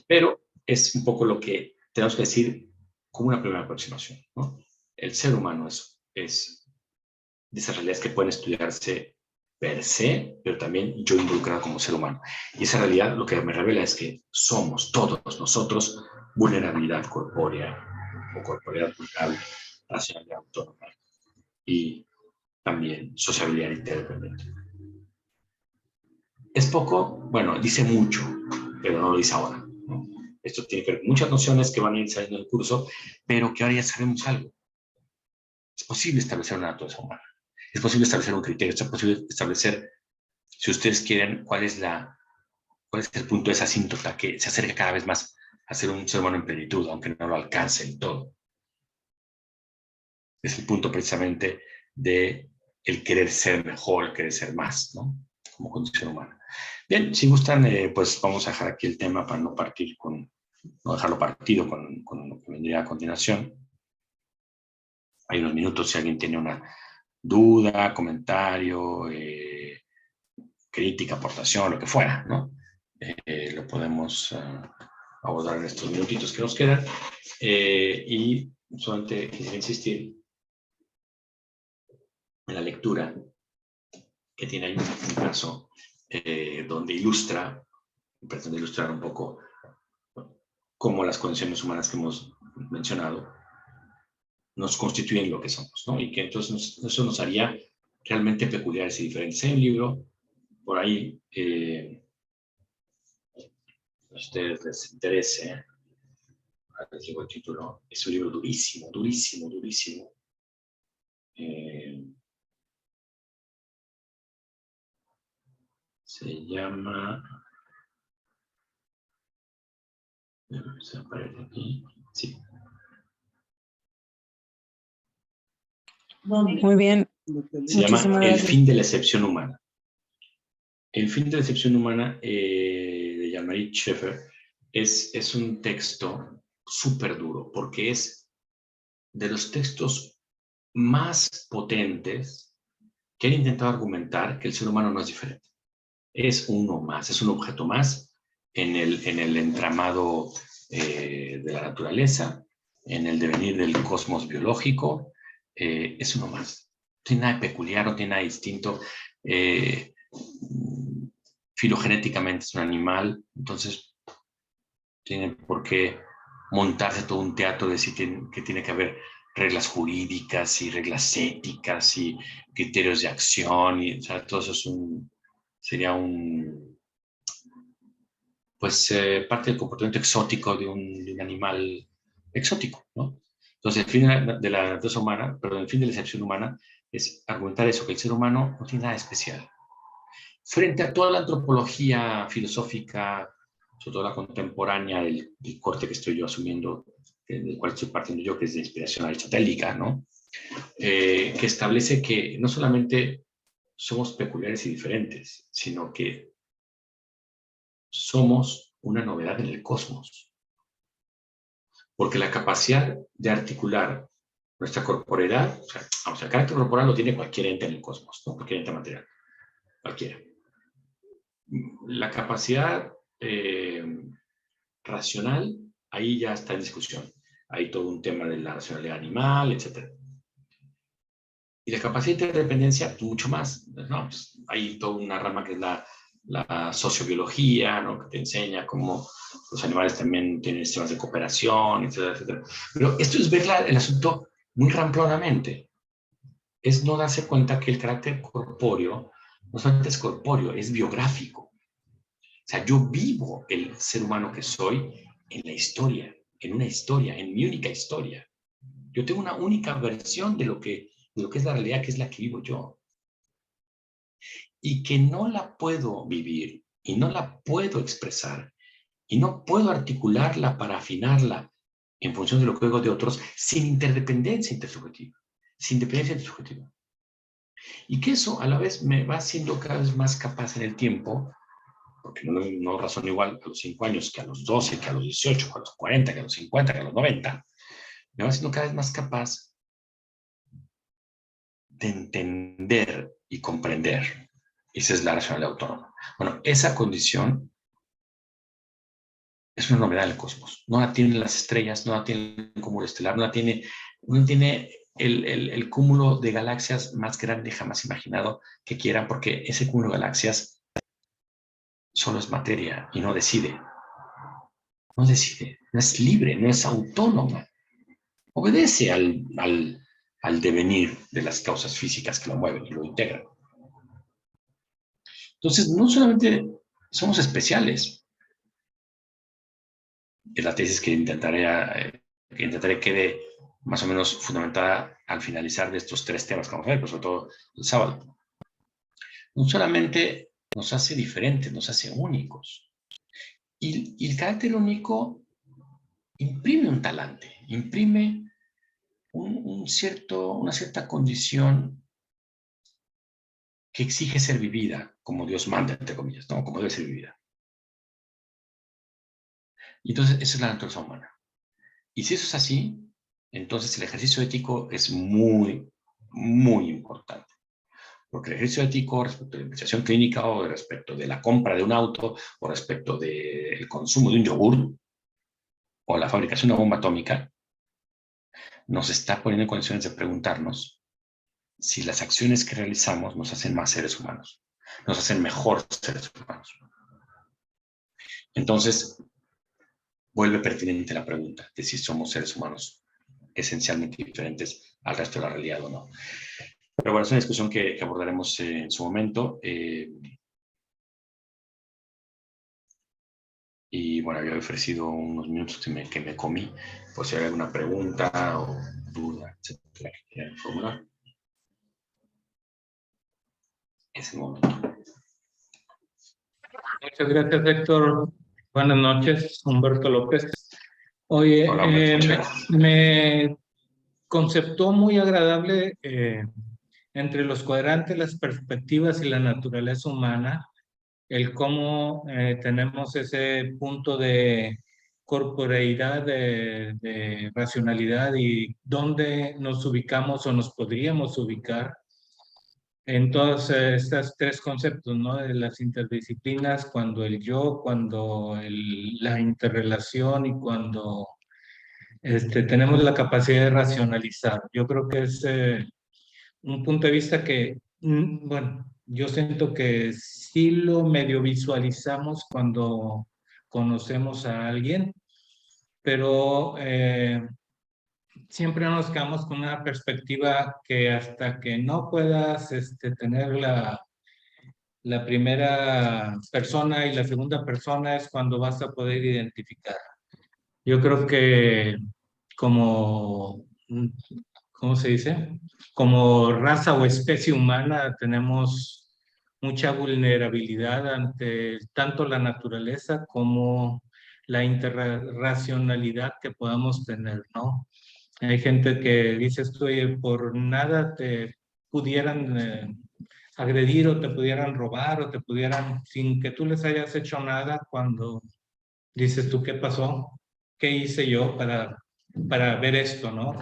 [SPEAKER 1] Pero es un poco lo que tenemos que decir como una primera aproximación, ¿no? El ser humano es de esas realidades que pueden estudiarse per se, pero también yo involucrado como ser humano. Y esa realidad lo que me revela es que somos todos nosotros vulnerabilidad corpórea o corporeidad vulnerable, racionalidad autónoma y también sociabilidad interdependiente. Es poco, bueno, dice mucho, pero no lo dice ahora, ¿no? Esto tiene que ver con muchas nociones que van a ir saliendo del curso, pero que ahora ya sabemos algo. Es posible establecer una naturaleza humana. Es posible establecer un criterio. Es posible establecer, si ustedes quieren, cuál es el punto de esa asíntota que se acerca cada vez más a ser un ser humano en plenitud, aunque no lo alcance en todo. Es el punto precisamente de el querer ser mejor, el querer ser más, ¿no? Como condición humana. Bien, si gustan, pues vamos a dejar aquí el tema para no dejarlo partido con lo que vendría a continuación. Hay unos minutos si alguien tiene una duda, comentario, crítica, aportación, lo que fuera, ¿no? Lo podemos abordar en estos minutitos que nos quedan. Y solamente quisiera insistir en la lectura que tiene ahí un caso donde pretende ilustrar un poco cómo las condiciones humanas que hemos mencionado nos constituyen lo que somos, ¿no? Y que entonces eso nos haría realmente peculiares y diferentes. Hay un libro por ahí, a ustedes les interese, les digo el título, es un libro durísimo, durísimo, durísimo. Se llama... Se aparece aquí. Sí.
[SPEAKER 2] Muy bien.
[SPEAKER 1] Se llama
[SPEAKER 2] Muchísimas
[SPEAKER 1] El
[SPEAKER 2] gracias.
[SPEAKER 1] fin de la excepción humana. El fin de la excepción humana de Jean-Marie Schaeffer es un texto súper duro porque es de los textos más potentes que han intentado argumentar que el ser humano no es diferente. Es uno más, es un objeto más en el entramado de la naturaleza, en el devenir del cosmos biológico, es uno más. No tiene nada de peculiar, no tiene nada de distinto. Filogenéticamente es un animal, entonces tiene por qué montarse todo un teatro de decir que tiene que haber reglas jurídicas y reglas éticas y criterios de acción, y o sea, todo eso sería parte del comportamiento exótico de un animal exótico, ¿no? Entonces, el fin de la naturaleza humana, perdón, el fin de la excepción humana es argumentar eso, que el ser humano no tiene nada especial. Frente a toda la antropología filosófica, sobre todo la contemporánea, el corte que estoy yo asumiendo, del cual estoy partiendo yo, que es de inspiración aristotélica, ¿no? Que establece que no solamente somos peculiares y diferentes, sino que somos una novedad en el cosmos. Porque la capacidad de articular nuestra corporeidad, o sea, el carácter corporal lo tiene cualquier ente en el cosmos, ¿no? Cualquier ente material, cualquiera. La capacidad racional, ahí ya está en discusión. Hay todo un tema de la racionalidad animal, etc. Y la capacidad de interdependencia, pues mucho más, ¿no? Pues hay toda una rama que es la sociobiología, ¿no? Que te enseña cómo los animales también tienen sistemas de cooperación, etcétera, etcétera. Pero esto es ver el asunto muy ramplonamente. Es no darse cuenta que el carácter corpóreo no solamente es corpóreo, es biográfico. O sea, yo vivo el ser humano que soy en la historia, en mi única historia. Yo tengo una única versión de lo que es la realidad, que es la que vivo yo. Y que no la puedo vivir y no la puedo expresar y no puedo articularla para afinarla en función de lo que oigo de otros sin interdependencia intersubjetiva, sin dependencia intersubjetiva. Y que eso a la vez me va haciendo cada vez más capaz en el tiempo, porque no razono igual a los 5 años que a los 12, que a los 18, que a los 40, que a los 50, que a los 90, me va haciendo cada vez más capaz de entender y comprender. Esa es la racionalidad autónoma. Bueno, esa condición es una novedad del cosmos. No la tienen las estrellas, no la tiene el cúmulo estelar, no tiene el cúmulo de galaxias más grande jamás imaginado que quieran, porque ese cúmulo de galaxias solo es materia y no decide. No decide, no es libre, no es autónoma. Obedece al devenir de las causas físicas que lo mueven y lo integran. Entonces, no solamente somos especiales, es la tesis que intentaré quede más o menos fundamentada al finalizar de estos 3 temas que vamos a ver, pero sobre todo el sábado. No solamente nos hace diferentes, nos hace únicos. Y el carácter único imprime un talante, imprime una cierta condición que exige ser vivida, como Dios manda, entre comillas, ¿no? Como debe ser vivida. Y entonces, esa es la naturaleza humana. Y si eso es así, entonces el ejercicio ético es muy, muy importante. Porque el ejercicio ético respecto de la investigación clínica o respecto de la compra de un auto o respecto del consumo de un yogur o la fabricación de una bomba atómica, nos está poniendo en condiciones de preguntarnos si las acciones que realizamos nos hacen más seres humanos, nos hacen mejor seres humanos. Entonces, vuelve pertinente la pregunta de si somos seres humanos esencialmente diferentes al resto de la realidad o no. Pero bueno, es una discusión que abordaremos en su momento. Y bueno, había ofrecido unos minutos que me comí, por si hay alguna pregunta o duda, etcétera, que quieran formular. Es el momento.
[SPEAKER 3] Muchas gracias, Héctor. Buenas noches, Humberto López. Oye,
[SPEAKER 1] Hola, muchas gracias.
[SPEAKER 3] me conceptó muy agradable entre los cuadrantes, las perspectivas y la naturaleza humana, el cómo tenemos ese punto de corporeidad, de racionalidad y dónde nos ubicamos o nos podríamos ubicar en todos estos tres conceptos, ¿no? De las interdisciplinas, cuando el yo, cuando la interrelación y cuando tenemos la capacidad de racionalizar. Yo creo que es un punto de vista que, bueno, yo siento que sí lo medio visualizamos cuando conocemos a alguien, pero siempre nos quedamos con una perspectiva que hasta que no puedas tener la primera persona y la segunda persona es cuando vas a poder identificar. Yo creo que como, ¿cómo se dice? Como raza o especie humana tenemos mucha vulnerabilidad ante tanto la naturaleza como la interracionalidad que podamos tener, ¿no? Hay gente que dice esto y por nada te pudieran agredir o te pudieran robar o te pudieran, sin que tú les hayas hecho nada, cuando dices tú, ¿qué pasó? ¿Qué hice yo para ver esto, no?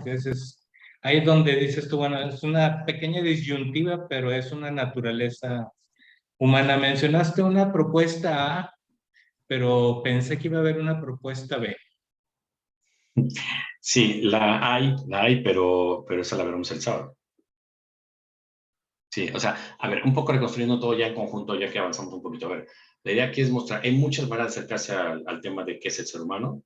[SPEAKER 3] Ahí es donde dices tú, bueno, es una pequeña disyuntiva, pero es una naturaleza humana. Mencionaste una propuesta A, pero pensé que iba a haber una propuesta B.
[SPEAKER 1] Sí, la hay, pero esa la veremos el sábado. Sí, o sea, a ver, un poco reconstruyendo todo ya en conjunto, ya que avanzamos un poquito. A ver, la idea aquí es mostrar, hay muchas maneras de acercarse al tema de qué es el ser humano.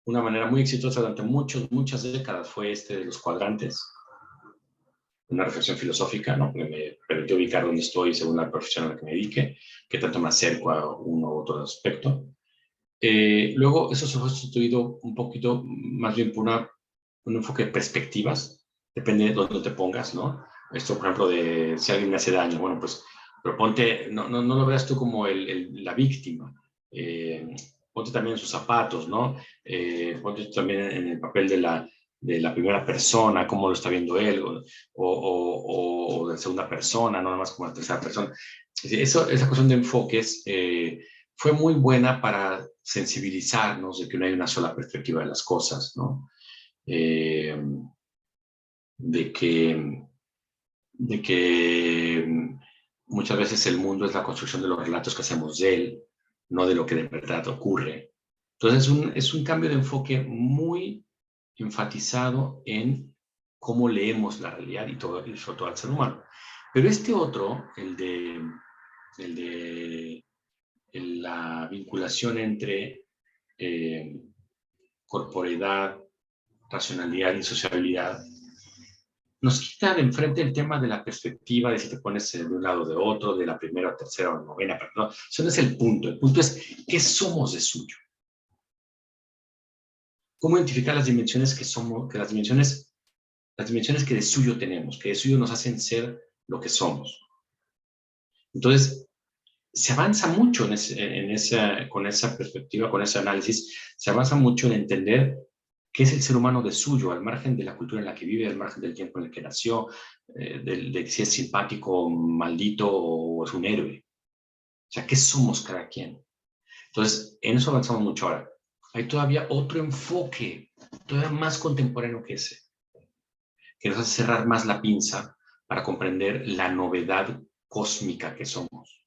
[SPEAKER 1] Una manera muy exitosa durante muchas décadas fue de los cuadrantes, una reflexión filosófica, ¿no? Que me permitió ubicar dónde estoy según la profesión a la que me dedique, qué tanto me acerco a uno u otro aspecto. Luego, eso se fue sustituido un poquito más bien por un enfoque de perspectivas, depende de dónde te pongas, ¿no? Esto, por ejemplo, de si alguien me hace daño, bueno, pues, pero ponte, no lo veas tú como la víctima, ponte también en sus zapatos, ¿no? Ponte también en el papel de la primera persona, cómo lo está viendo él, o de segunda persona, no nada más como la tercera persona. Esa cuestión de enfoques fue muy buena para sensibilizarnos de que no hay una sola perspectiva de las cosas, ¿no? De que muchas veces el mundo es la construcción de los relatos que hacemos de él, no de lo que de verdad ocurre. Entonces es un cambio de enfoque muy enfatizado en cómo leemos la realidad y sobre todo al ser humano. Pero este otro, el de la vinculación entre corporeidad, racionalidad y sociabilidad, nos quita de enfrente el tema de la perspectiva de si te pones de un lado o de otro, de la primera o tercera o novena, pero no, eso no es el punto. El punto es qué somos de suyo. Cómo identificar las dimensiones que somos, que las dimensiones que de suyo tenemos, que de suyo nos hacen ser lo que somos. Entonces, se avanza mucho con esa perspectiva, con ese análisis, se avanza mucho en entender qué es el ser humano de suyo, al margen de la cultura en la que vive, al margen del tiempo en el que nació, de si es simpático, maldito o es un héroe. O sea, ¿qué somos cada quien? Entonces, en eso avanzamos mucho ahora. Hay todavía otro enfoque, todavía más contemporáneo que ese, que nos hace cerrar más la pinza para comprender la novedad cósmica que somos.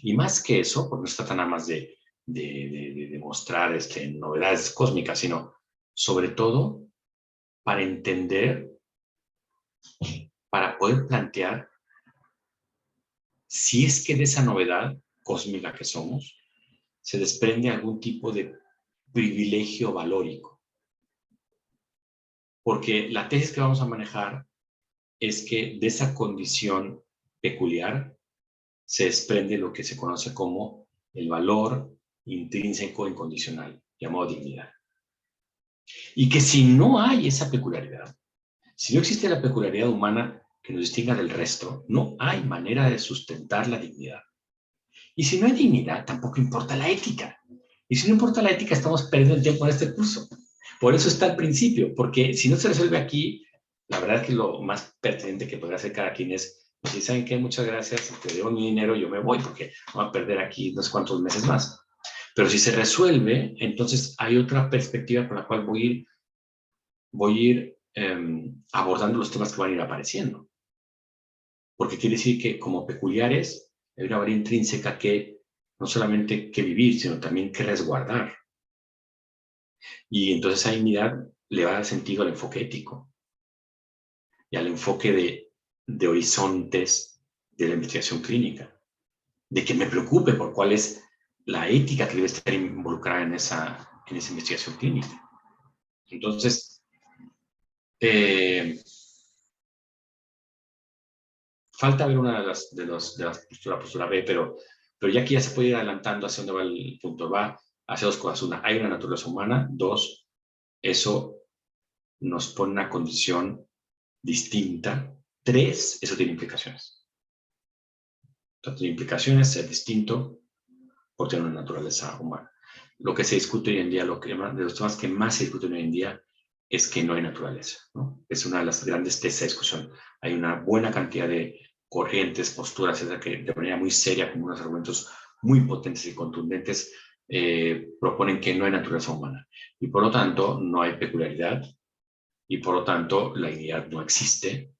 [SPEAKER 1] Y más que eso, pues no se trata nada más de mostrar novedades cósmicas, sino sobre todo para entender, para poder plantear si es que de esa novedad cósmica que somos se desprende algún tipo de privilegio valórico. Porque la tesis que vamos a manejar es que de esa condición peculiar se desprende lo que se conoce como el valor intrínseco, incondicional, llamado dignidad. Y que si no hay esa peculiaridad, si no existe la peculiaridad humana que nos distinga del resto, no hay manera de sustentar la dignidad. Y si no hay dignidad, tampoco importa la ética. Y si no importa la ética, estamos perdiendo el tiempo en este curso. Por eso está al principio, porque si no se resuelve aquí, la verdad es que lo más pertinente que podrá hacer cada quien es, pues, si saben que muchas gracias, te debo mi dinero, yo me voy, porque voy a perder aquí no sé cuántos meses más. Pero si se resuelve, entonces hay otra perspectiva con la cual voy a ir abordando los temas que van a ir apareciendo. Porque quiere decir que como peculiares hay una variedad intrínseca que no solamente que vivir, sino también que resguardar. Y entonces esa dignidad le va a dar sentido al enfoque ético y al enfoque de horizontes de la investigación clínica, de que me preocupe por cuál es la ética que debe estar involucrada en esa investigación clínica. Entonces, falta ver una de las postura B, pero ya aquí ya se puede ir adelantando hacia dónde va el punto. Va hacia dos cosas. Una, hay una naturaleza humana. Dos, eso nos pone una condición distinta. Tres, eso tiene implicaciones. Entonces, tiene implicaciones ser distinto por tener una naturaleza humana. Lo que se discute hoy en día, de los temas que más se discuten hoy en día, es que no hay naturaleza, ¿no? Es una de las grandes tesis de discusión. Hay una buena cantidad de corrientes, posturas, que de manera muy seria, con unos argumentos muy potentes y contundentes, proponen que no hay naturaleza humana. Y por lo tanto, no hay peculiaridad, y por lo tanto, la dignidad no existe,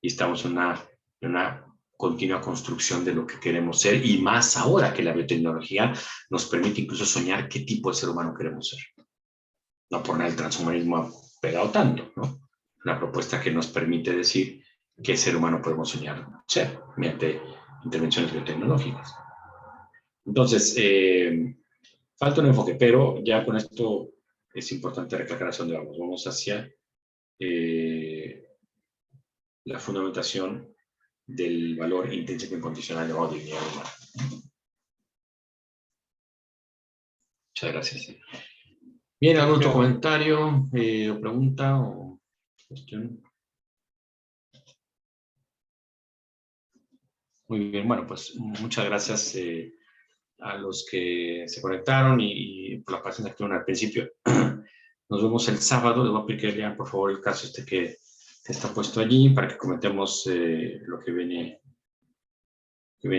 [SPEAKER 1] y estamos en una continua construcción de lo que queremos ser, y más ahora que la biotecnología nos permite incluso soñar qué tipo de ser humano queremos ser. No por nada el transhumanismo ha pegado tanto, ¿no? Una propuesta que nos permite decir qué ser humano podemos soñar ser mediante intervenciones biotecnológicas. Entonces, falta un enfoque, pero ya con esto es importante recalcar hacia dónde vamos. Vamos hacia la fundamentación del valor intrínseco incondicional llamado dignidad humana. Muchas gracias. Bien, ¿algún otro comentario o pregunta o cuestión? Muy bien, bueno, pues muchas gracias a los que se conectaron y por la paciencia que tuvieron al principio. Nos vemos el sábado. Les voy a pedir que lean, por favor, el caso que está puesto allí para que comentemos lo que viene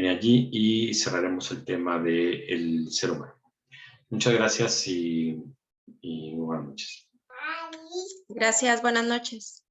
[SPEAKER 1] allí y cerraremos el tema del ser humano. Muchas gracias y buenas noches.
[SPEAKER 4] Gracias, buenas noches.